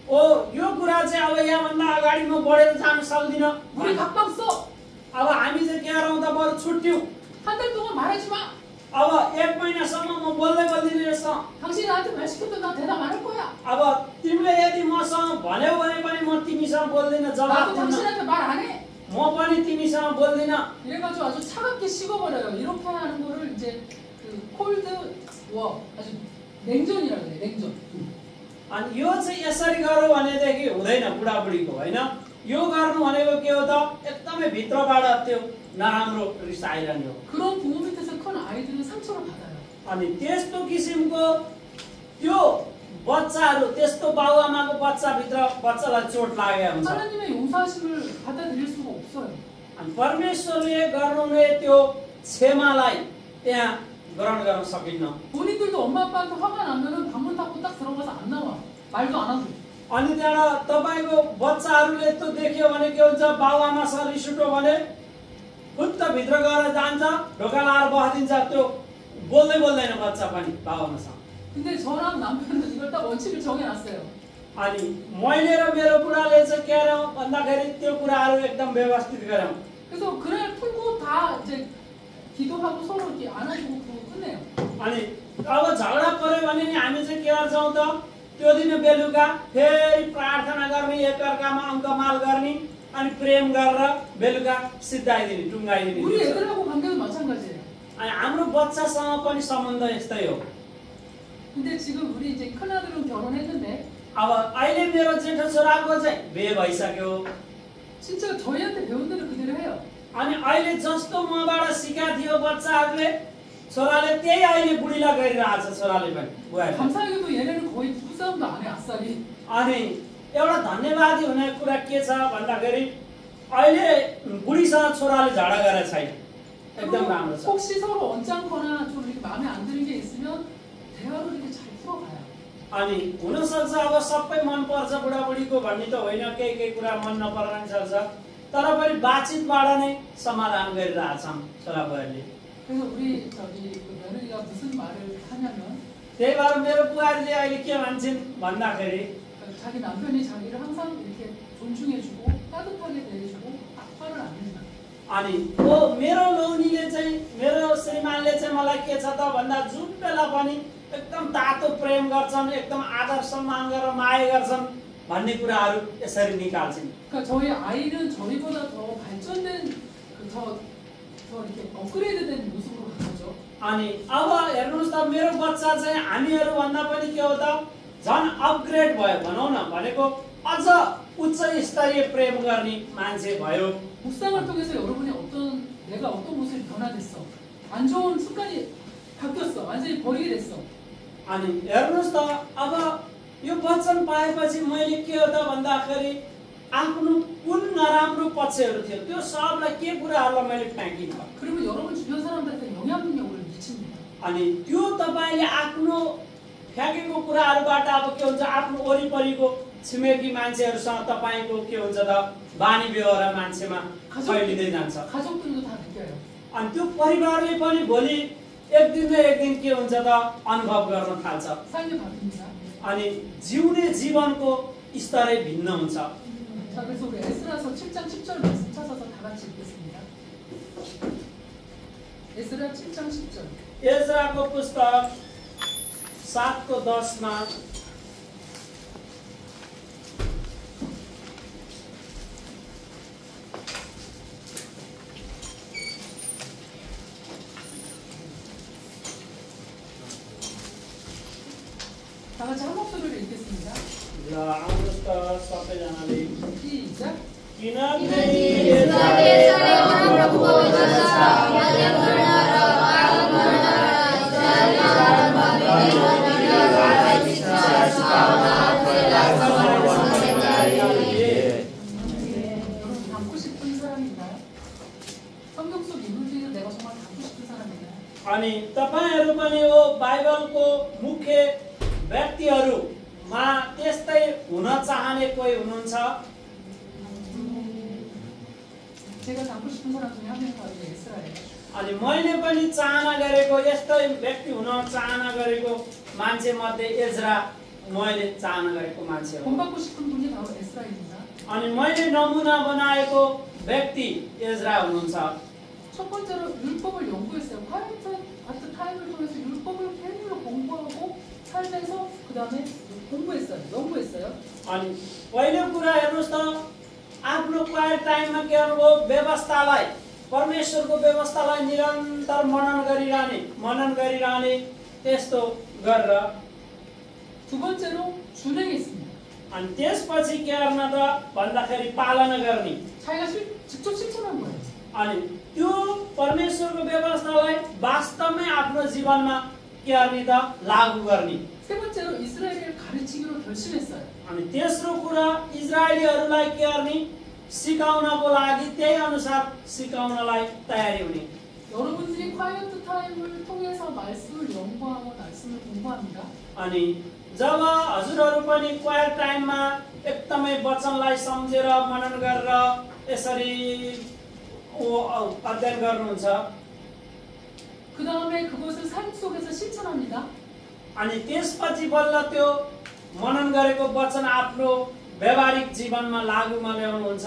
ओ यो कुरा चाहिँ अब यहाँभन्दा अगाडि म बढेर जान सक्दिनँ। 우리 각방 써. अब हामी चाहिँ के गरौँ त बरु छुट्यौँ। 한 달 동안 말하지 마. अब 1 महिनासम्म म बोल्दिनँ यससँग। 당신이 나한테 말 시켜도 나 대답 안 할 거야. अब तिमीले यदि मसँग भन्यौ भने पनि म तिमीसँग बोल्दिनँ जवाफ 나도 दिन्न। 당신한테 말 안 해. म पनि तिमीसँग बोल्दिनँ। 이래가지고 아주 차갑게 식어버려요. 이렇게 하는 거를 이제 그 콜드 워 아주 냉전이라 그래. 냉전. अनि यो चाहिँ यसरी गरौँ भनेदेखि हुँदैन बुढाबुढीको होइन। यो गर्नु भनेको के हो त एकदमै भित्रबाट त्यो नराम्रो रिस आइरहने हो। 그런 부모 밑에서 큰 아이들은 상처를 받아요. अनि त्यस्तो किसिमको त्यो बच्चाहरू त्यस्तो बाबुआमाको बच्चाभित्र बच्चालाई चोट लागेको हुन्छ। 하나님의 용서하심을 받아들일 수가 없어요. अनि परमेश्वरले गर्नुहुने त्यो क्षमालाई त्यहाँ ग्रहण गर्न सकिन्न। 본인들도 엄마 아빠한테 화가 나면은 방문 닫고 딱 들어가서 안 나와. 말도 안 하고. अनि त्यहाँबाट तपाईँको बच्चाहरूले त्यो देख्यो भने के हुन्छ बाबुआमासँग रिस उठ्यो भने फुत्त भित्र गएर जान्छ ढोका लाएर बसिदिन्छ। त्यो बोल्दैन बच्चा पनि बाबुआमासँग। 근데 저랑 남편은 이걸 딱 원칙을 정해놨어요. अनि मैले र मेरो बुढाले चाहिँ के गरौँ भन्दाखेरि त्यो कुराहरू एकदम व्यवस्थित गरौँ। 그래서 그날 풀고 다 이제 기도하고 서로 이렇게 안아주고 그러고 끝내요. अनि अब झगडा पर्यो भने नि हामी चाहिँ के गर्छौँ त त्यो दिन बेलुका फेरि प्रार्थना गर्ने एकअर्कामा अङ्कमाल गर्ने अनि प्रेम गरेर बेलुका सिद्धाइदिने टुङ्गाइदिने। 우리 애들하고 관계도 마찬가지예요. अनि हाम्रो बच्चासँग पनि सम्बन्ध यस्तै हो। 근데 지금 우리 이제 큰아들은 결혼했는데 अब अहिले मेरो जेठो छोराको चाहिँ बिहे भइसक्यो। 진짜 저희한테 배운 대로 그대로 해요. अनि अहिले जस्तो मबाट सिकाथ्यो बच्चाहरूले छोराले त्यही अहिले बुढीलाई गरिरहेछ छोराले पनि बुहारी। 감사하게도 얘네는 거의 부부싸움도 안 해. 아싸리. अनि एउटा धन्यवादी हुने कुरा के छ भन्दाखेरि अहिले बुढीसँग छोराले झगडा गरेर छैन। एकदम राम्रो छ। 혹시 서로 언짢거나 좀 이렇게 마음에 안 드는 게 있으면 대화로 이렇게 잘 풀어가요. अनि हुनसक्छ अब सबै मन पर्छ बुढाबुढीको भन्ने त होइन, केही कुरा मन नपर्न सक्छ, तर पनि बातचितबाट नै समाधान गरिरहेछन् छोराबुहारीले। 그래서 우리 저기 그 며느리가 무슨 말을 하냐면 त्यही भएर मेरो बुहारीले अहिले के भन्छन् भन्दाखेरि 자기 남편이 자기를 항상 이렇게 존중해주고 따뜻하게 대해주고 화를 안 낸다. अनि ओ मेरो लोनीले चाहिँ मेरो श्रीमानले चाहिँ मलाई के छ त भन्दा जुन बेला पनि एकदम तातो प्रेम गर्छन्, एकदम आदर सम्मान गरेर माया गर्छन् भन्ने कुराहरू यसरी निकाल्छन्। 그러니까 저희 아이는 저희보다 더 발전된 더 이렇게 업그레이드된 모습으로 가죠. अनि अब हेर्नुहोस् त मेरो बच्चा चाहिँ हामीहरू भन्दा पनि के हो त झन् अपग्रेड भयो भनौँ न भनेको अझ उच्च स्तरीय प्रेम गर्ने मान्छे भयो. 묵상을 통해서 여러분이 내가 어떤 모습이 변화됐어. 안 좋은 습관이 바뀌었어. 완전히 버리게 됐어. अनि हेर्नुहोस् त अब यो वचन पाएपछि मैले के हो त भन्दाखेरि आफ्नो कुन नराम्रो पक्षहरू थियो त्यो सबलाई के कुराहरूलाई मैले फ्याँकिन. 그리고 여러분 주변 사람들한테 영향력을 미칩니다. अनि त्यो तपाईले आफ्नो फ्याँकेको कुराहरूबाट अब के हुन्छ आफ्नो वरिपरिको छिमेकी मान्छेहरूसँग तपाईको के हुन्छ त बानी व्यवहार मान्छेमा फैलिँदै जान्छ. 가족들도 다 느껴요. अनि त्यो परिवारले पनि भोलि एक दिन न एक दिन के हुन्छ त अनुभव गर्न थाल्छ. 삶이 바뀝니다. अनि जिउने जीवनको स्तरै भिन्न हुन्छ. 자, 그래서 우리 에스라서 7장 10절 말씀 찾아서 다 같이 읽겠습니다. 에스라 7장 10절. एज्राको पुस्तक 7को 10मा 다 같이 한 목소리로 읽겠습니다. ल आउनुहोस् त सबैजनाले. 시작. किनकि इस्राएलले सधैँ प्रभुको वचन पालन गर्न र पालन गर्न इस्राएललाई शिक्षा सिकाउन आफैलाई समर्पण गरे. 여러분 닮고 싶은 사람인가요? 성경 속 인물 중에 내가 정말 닮고 싶은 사람인가요? अनि तपाईहरु पनि हो बाइबलको मुख्य व्यक्तिहरुमा त्यस्तै हुन चाहने कोही हुनुहुन्छ? 제가 닮고 싶은 사람 중에 한 명이 바로 에스라예요. अनि मैले पनि चाहना गरेको यस्तै व्यक्ति हुन चाहना गरेको मान्छे मध्ये एज्रा मैले चाहना गरेको मान्छे हो. 본받고 싶은 분이 바로 에스라입니다. अनि मैले नमुना बनाएको व्यक्ति एज्रा हुनुहुन्छ. 첫 번째로 율법을 연구했어요. 파트 타임을 통해서 율법을 팬으로 공부하고 삶에서 그 다음에 공부했어요. 연구했어요. अनि पहिलो कुरा हेर्नुस् त आफ्नो क्वाइट टाइममा के गर्नुभयो व्यवस्थालाई परमेश्वरको व्यवस्थालाई निरन्तर मनन गरिरहने त्यस्तो गरेर 두 번째로 준행했습니다. अनि त्यसपछि के गर्न त भन्दाखेरि पालना गर्ने. 자기가 직접 실천한 거예요. अनि त्यो परमेश्वरको व्यवस्थालाई वास्तवमै आफ्नो जीवनमा के गर्ने त लागू गर्ने. 세 번째로 이스라엘을 가르치기로 결심했어요. अनि तेस्रो कुरा इजरायलीहरूलाई के गर्ने सिकाउनको लागि त्यही अनुसार सिकाउनलाई तयारी हुने. 여러분들이 콰이어트 타임을 통해서 말씀을 연구하고 말씀을 공부합니다. अनि जब हजुरहरू पनि क्वाइट टाइममा एकदमै वचनलाई सम्झेर मनन गरेर यसरी अध्ययन गर्नुहुन्छ 그 다음에 그것을 삶 속에서 실천합니다. अनि त्यसपछि बल्ल त्यो मनन गरेको वचन आफ्नो व्यवहारिक जीवनमा लागूमा ल्याउनुहुन्छ.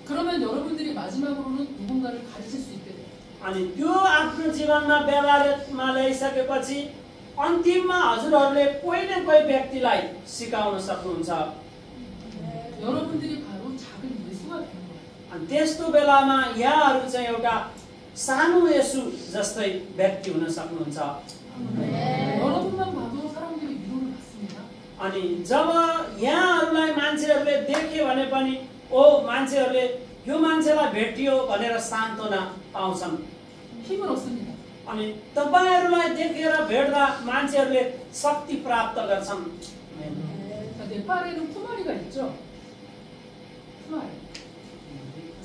그러면 여러분들이 마지막으로는 누군가를 가르칠 수 있게 돼요. अनि त्यो आफ्नो जीवनमा व्यवहारमा ल्याइसकेपछि अन्तिममा हजुरहरूले कोही न कोही व्यक्तिलाई सिकाउन सक्नुहुन्छ. 여러분들이 바로 작은 예수가 되는 거예요. अनि त्यस्तो बेलामा यहाँहरू चाहिँ एउटा सानो येशू जस्तै व्यक्ति हुन सक्नुहुन्छ. 여러분만 봐도 사람들이 위로를 받습니다. अनि जब यहाँहरूलाई मान्छेहरूले देखे भने पनि ओ मान्छेहरूले यो मान्छेलाई भेटियो भनेर सान्त्वना पाउँछन्. 힘을 얻습니다. अनि तपाईहरुलाई देखेर भेट्दा मान्छेहरूले शक्ति प्राप्त गर्छन्. 자, 네팔에는 쿠마리가 있죠. 쿠마리.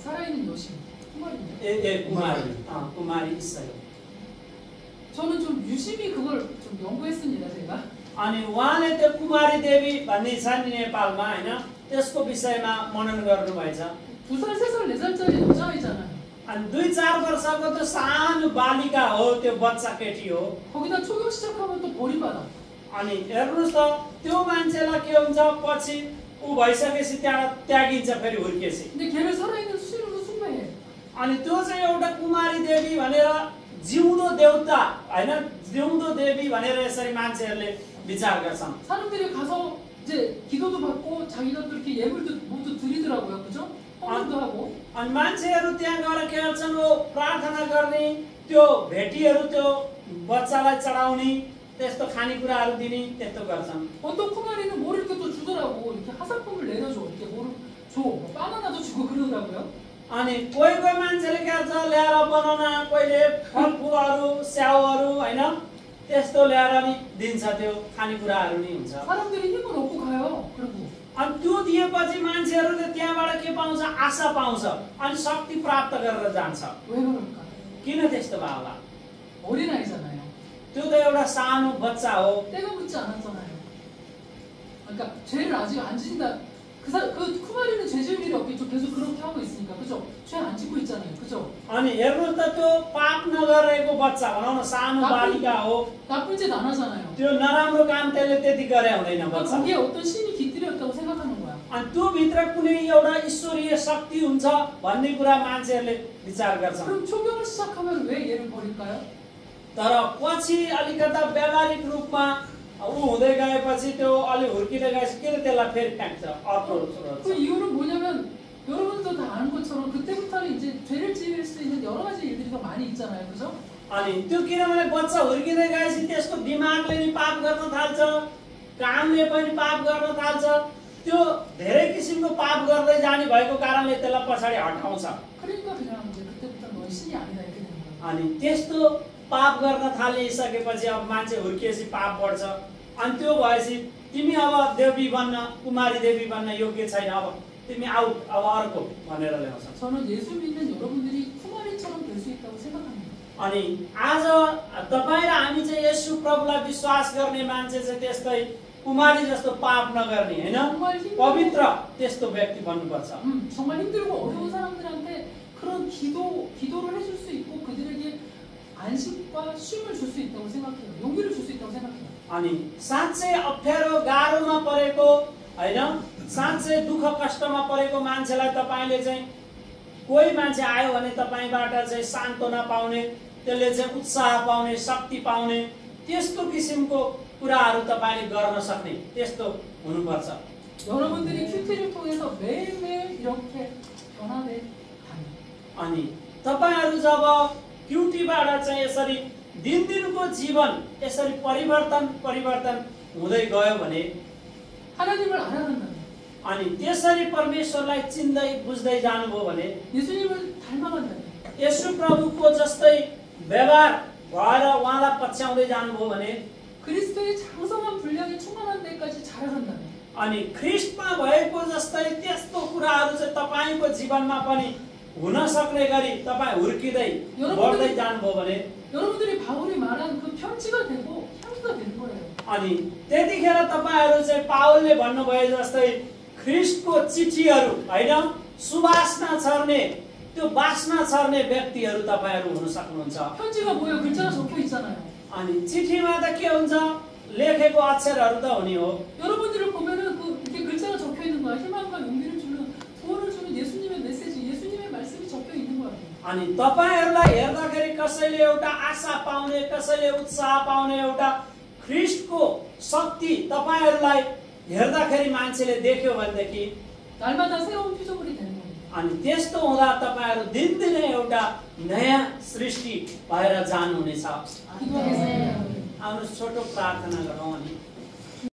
살아있는 여신. 쿠마리입니다. कुमारी ईश्वर. 저는 좀 유심히 그걸 좀 연구했습니다, 제가. अनि उहाँले त्यो कुमारी देवी भन्ने छ नि नेपालमा हैन त्यसको विषयमा मनन गर्नुभएछ. 2살, 3살, 4살짜리 여자아이잖아요. अनि 2-4 वर्षको त्यो सानो बालिका हो, त्यो बच्चा केटी हो. 거기다 초경 시작하면 또 버림받아. अनि हेर्नुस् त त्यो मान्छेलाई के हुन्छ पछि उ भइसकेपछि त्यहाँ त्यागिन्छ फेरि हुर्केपछि. 근데 걔를 살아있는 수신으로 숭배해. अनि त्यो चाहिँ एउटा कुमारी देवी भनेर जिउँदो देवता हैन जिउँदो देवी भनेर यसरी मान्छेहरूले विचार गर्छन्. 사람들이 가서 이제 기도도 받고 자기가 또 이렇게 예물도 모두 드리더라고요. 그죠? 헌금도 하고. अनि मान्छेहरू त्यहाँ गएर के गर्छन् वो प्रार्थना गर्ने त्यो भेटीहरू त्यो बच्चालाई चढाउने त्यस्तो खानेकुराहरू दिने त्यस्तो गर्छन् 어떤 쿠마리는 뭘 이렇게 또 주더라고. 이렇게 화살표를 내려줘. 이렇게 뭐를 줘. 바나나도 주고 그러더라고요. अनि कोही कोही मान्छेले के गर्छ ल्याएर बनाउन कोहीले फलफुलहरू स्याउहरू हैन त्यस्तो ल्याएर नि दिन्छ त्यो खानेकुराहरू नि हुन्छ 사람들이 힘을 얻고 가요. 그리고 अनि त्यो दिएपछि मान्छेहरूले त्यहाँबाट के पाउँछ आशा पाउँछ अनि शक्ति प्राप्त गरेर जान्छ 왜 그럴까? किन त्यस्तो भयो होला 어린아이잖아요. त्यो त एउटा सानो बच्चा हो 때가 묻지 않았잖아요. 그러니까 죄를 아직 안 지진다. 그 쿠마리는 죄 지을 일이 없겠죠. 계속 그렇게 하고 있으니까. 그죠? 죄 안 짓고 있잖아요. 그죠? अनि हेर्नुहोस् त त्यो पाप नगरेको बच्चा भनौँ न सानो बालिका हो 나쁜 짓 안 하잖아요. त्यो नराम्रो काम त्यसले त्यति गरे हुँदैन 그러니까 बच्चा 거기에 어떤 신이 깃들였다고 생각하는 거야. अनि त्यो भित्र कुनै एउटा ईश्वरीय शक्ति हुन्छ भन्ने कुरा मान्छेहरूले विचार गर्छन् 그럼 초경을 시작하면 왜 얘를 버릴까요? तर पछि अलिकता व्यावहारिक रूपमा ऊ हुँदै गएपछि त्यो अलि हुर्किँदै गएपछि किन त्यसलाई फेरि फ्याँक्छ अर्को 그 이유는 뭐냐면 여러분도 다 아는 것처럼 그때부터는 이제 죄를 지을 수 있는 여러 가지 일들이 더 많이 있잖아요. 그죠? अनि त्यो किनभने बच्चा हुर्किँदै गएपछि त्यसको दिमागले नि पाप गर्न थाल्छ कामले पनि पाप गर्न थाल्छ त्यो धेरै किसिमको पाप गर्दै जाने भएको कारणले त्यसलाई पछाडि हटाउँछ 그러니까 그냥 이제 그때부터 너 신이 아니다 이렇게 되는 거야. अनि त्यस्तो पाप गर्न थालिसकेपछि अब मान्छे हुर्किएपछि पाप बढ्छ अनि त्यो भएपछि तिमी अब देवी बन्न कुमारी देवी बन्न योग्य छैन अब तिमी आउट अब अर्को भनेर ल्याउँछ 저는 예수 믿는 여러분들이 쿠마리처럼 될 수 있다고 생각합니다. अनि आज तपाईँ र हामी चाहिँ यसु प्रभुलाई विश्वास गर्ने मान्छे चाहिँ त्यस्तै कुमारी जस्तो पाप नगर्ने होइन पवित्र त्यस्तो व्यक्ति बन्नुपर्छ 정말 힘들고 어려운 사람들한테 그런 기도를 해줄 수 있고 그들에게 안식과 쉼을 줄 수 있다고 생각해요. 용기를 줄 수 있다고 생각해요. अनि साँच्चै अप्ठ्यारो गाह्रोमा परेको होइन साँच्चै दुःख कष्टमा परेको मान्छेलाई तपाईँले चाहिँ कोही मान्छे आयो भने तपाईँबाट चाहिँ सान्त्वना पाउने त्यसले चाहिँ उत्साह पाउने शक्ति पाउने त्यस्तो किसिमको कुराहरू तपाईँले गर्न सक्ने त्यस्तो हुनुपर्छ 여러분들이 큐티를 통해서 매일매일 이렇게 변화돼 가요. अनि तपाईँहरू जब क्युटीबाट चाहिँ यसरी दिनदिनको जीवन यसरी परिवर्तन हुँदै गयो भने 하나님을 알아간다면 अनि त्यसरी परमेश्वरलाई चिन्दै बुझ्दै जानुभयो भने 예수님을 닮아간다면 यसु प्रभुको जस्तै व्यवहार भएर उहाँलाई पछ्याउँदै जानुभयो भने 그리스도의 장성한 분량에 충만한 데까지 자라간다면 अनि ख्रिस्टमा भएको जस्तै त्यस्तो कुराहरू चाहिँ तपाईँको जीवनमा पनि हुन सक्ने गरी तपाईँ हुर्किँदै बढ्दै जानुभयो भने 여러분들이 바울이 말한 그 편지가 되고 향기가 되는 거예요. अनि त्यतिखेर तपाईँहरू चाहिँ पावलले भन्नुभयो जस्तै ख्रिस्टको चिठीहरू होइन सुवासना छर्ने त्यो बासना छर्ने व्यक्तिहरू तपाईँहरू हुन सक्नुहुन्छ 편지가 뭐예요? 글자가 적혀 있잖아요. अनि चिठीमा त के हुन्छ लेखेको अक्षरहरू त हुने हो 여러분들을 보면은 그 이렇게 글자가 적혀 있는 거야. 희망과 용기를 주는 구원을 주는 예수님의 메시지, 예수님의 말씀이 적혀 있는 거야. अनि तपाईहरूलाई हेर्दाखेरि कसैले एउटा आशा पाउने कसैले उत्साह पाउने एउटा ख्रिस्टको शक्ति तपाईहरूलाई हेर्दाखेरि मान्छेले देख्यो भनेदेखि 날마다 새로운 피조물이 되는 거예요. अनि त्यस्तो हुँदा तपाईहरू दिनदिनै एउटा नयाँ सृष्टि भएर जानुहुनेछ 기도하겠습니다. आउनुहोस् छोटो प्रार्थना गरौँ अनि